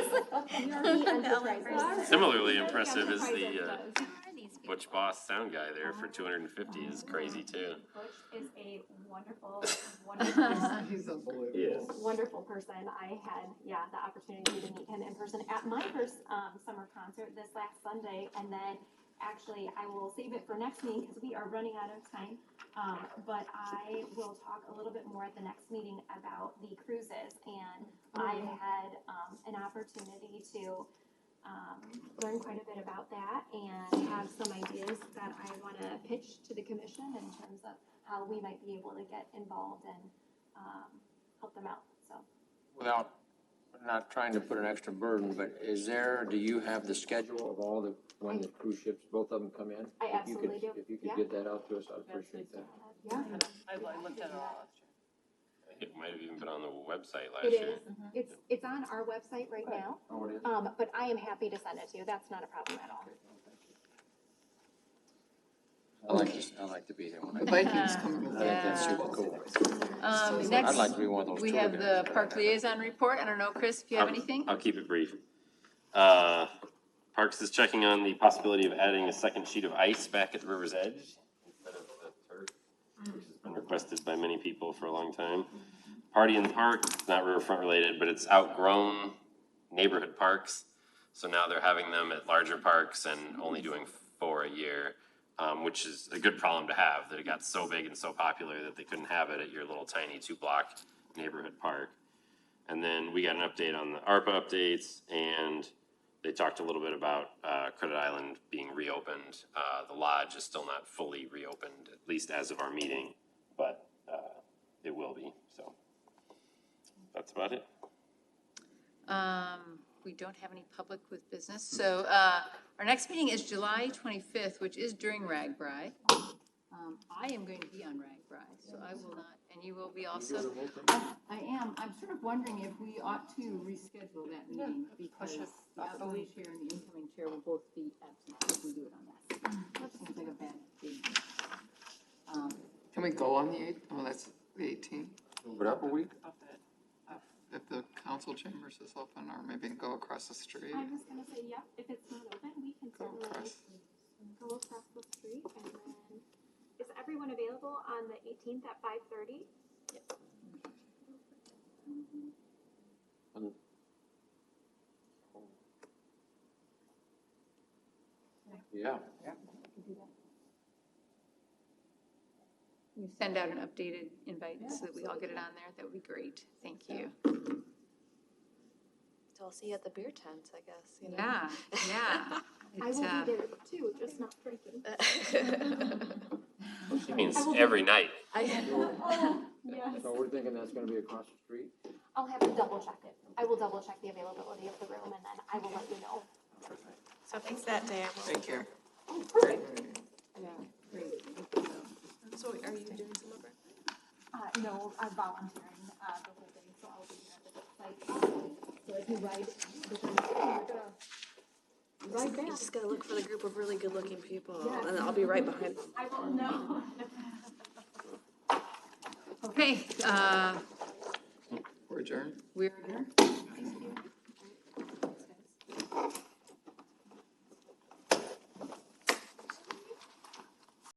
We are the enterprise. Similarly impressive is the Enterprise Butch Boss sound guy there for 250 is crazy too. Butch is a wonderful, wonderful, He's unbelievable. Yes. wonderful person. I had, the opportunity to meet him in person at my first summer concert this last Sunday, and then actually I will save it for next meeting because we are running out of time. But I will talk a little bit more at the next meeting about the cruises, and I had an opportunity to learn quite a bit about that and have some ideas that I want to pitch to the commission in terms of how we might be able to get involved and help them out. So Without, not trying to put an extra burden, but do you have the schedule of all when the cruise ships, both of them come in? I absolutely do. If you could Yeah. get that out to us, I'd appreciate that. Yeah, I looked at it all last year. It might have even been on the website last it year. is. It's on our website right now. Oh, it is? But I am happy to send it to you. That's not a problem at all. I like to be there when The Vikings coming I to think that's super cool. Next, I'd like to be one of those we tour have guides. the park liaison report. I don't know, Chris, if you have anything? I'll keep it brief. Parks is checking on the possibility of adding a second sheet of ice back at the river's edge instead of the turf, which has been requested by many people for a long time. Party in the Park, it's not Riverfront related, but it's outgrown neighborhood parks. So now they're having them at larger parks and only doing 4 a year, which is a good problem to have, that it got so big and so popular that they couldn't have it at your little tiny 2-block neighborhood park. And then we got an update on the ARPA updates, and they talked a little bit about Credit Island being reopened. The lodge is still not fully reopened, at least as of our meeting, but it will be, so that's about it. We don't have any public with business. So our next meeting is July 25th, which is during RAGBRAI. I am going to be on RAGBRAI, so I will not, and you will be also. I am. I'm sort of wondering if we ought to reschedule that meeting because the outgoing chair and the incoming chair will both be absent if we do it on that. That seems like a bad thing. Can we go on the 8th? Oh, that's the 18th. Move it up a week? If the council chambers is open, or maybe go across the street. I was gonna say, yep, if it's not open, we can Go certainly across. go across the street, and then, is everyone available on the 18th at 5:30? Yeah. you send out an updated invite so that we all get it on there, that would be great. Thank you. So I'll see you at the beer tent, I guess, you know? Yeah, yeah. I It's, will be there too, just not drinking. She means every night. Yes. So we're thinking that's gonna be across the street? I'll have to double check it. I will double check the availability of the room and then I will let you know. So if it's that day, I will. Thank you. Yeah, great. So are you doing some of it? No, I'm volunteering, the whole day, so I'll be there at the site. So if you ride, right back. You just gotta look for the group of really good-looking people, and I'll be right behind them. I will know. okay, We're adjourned. we're adjourned.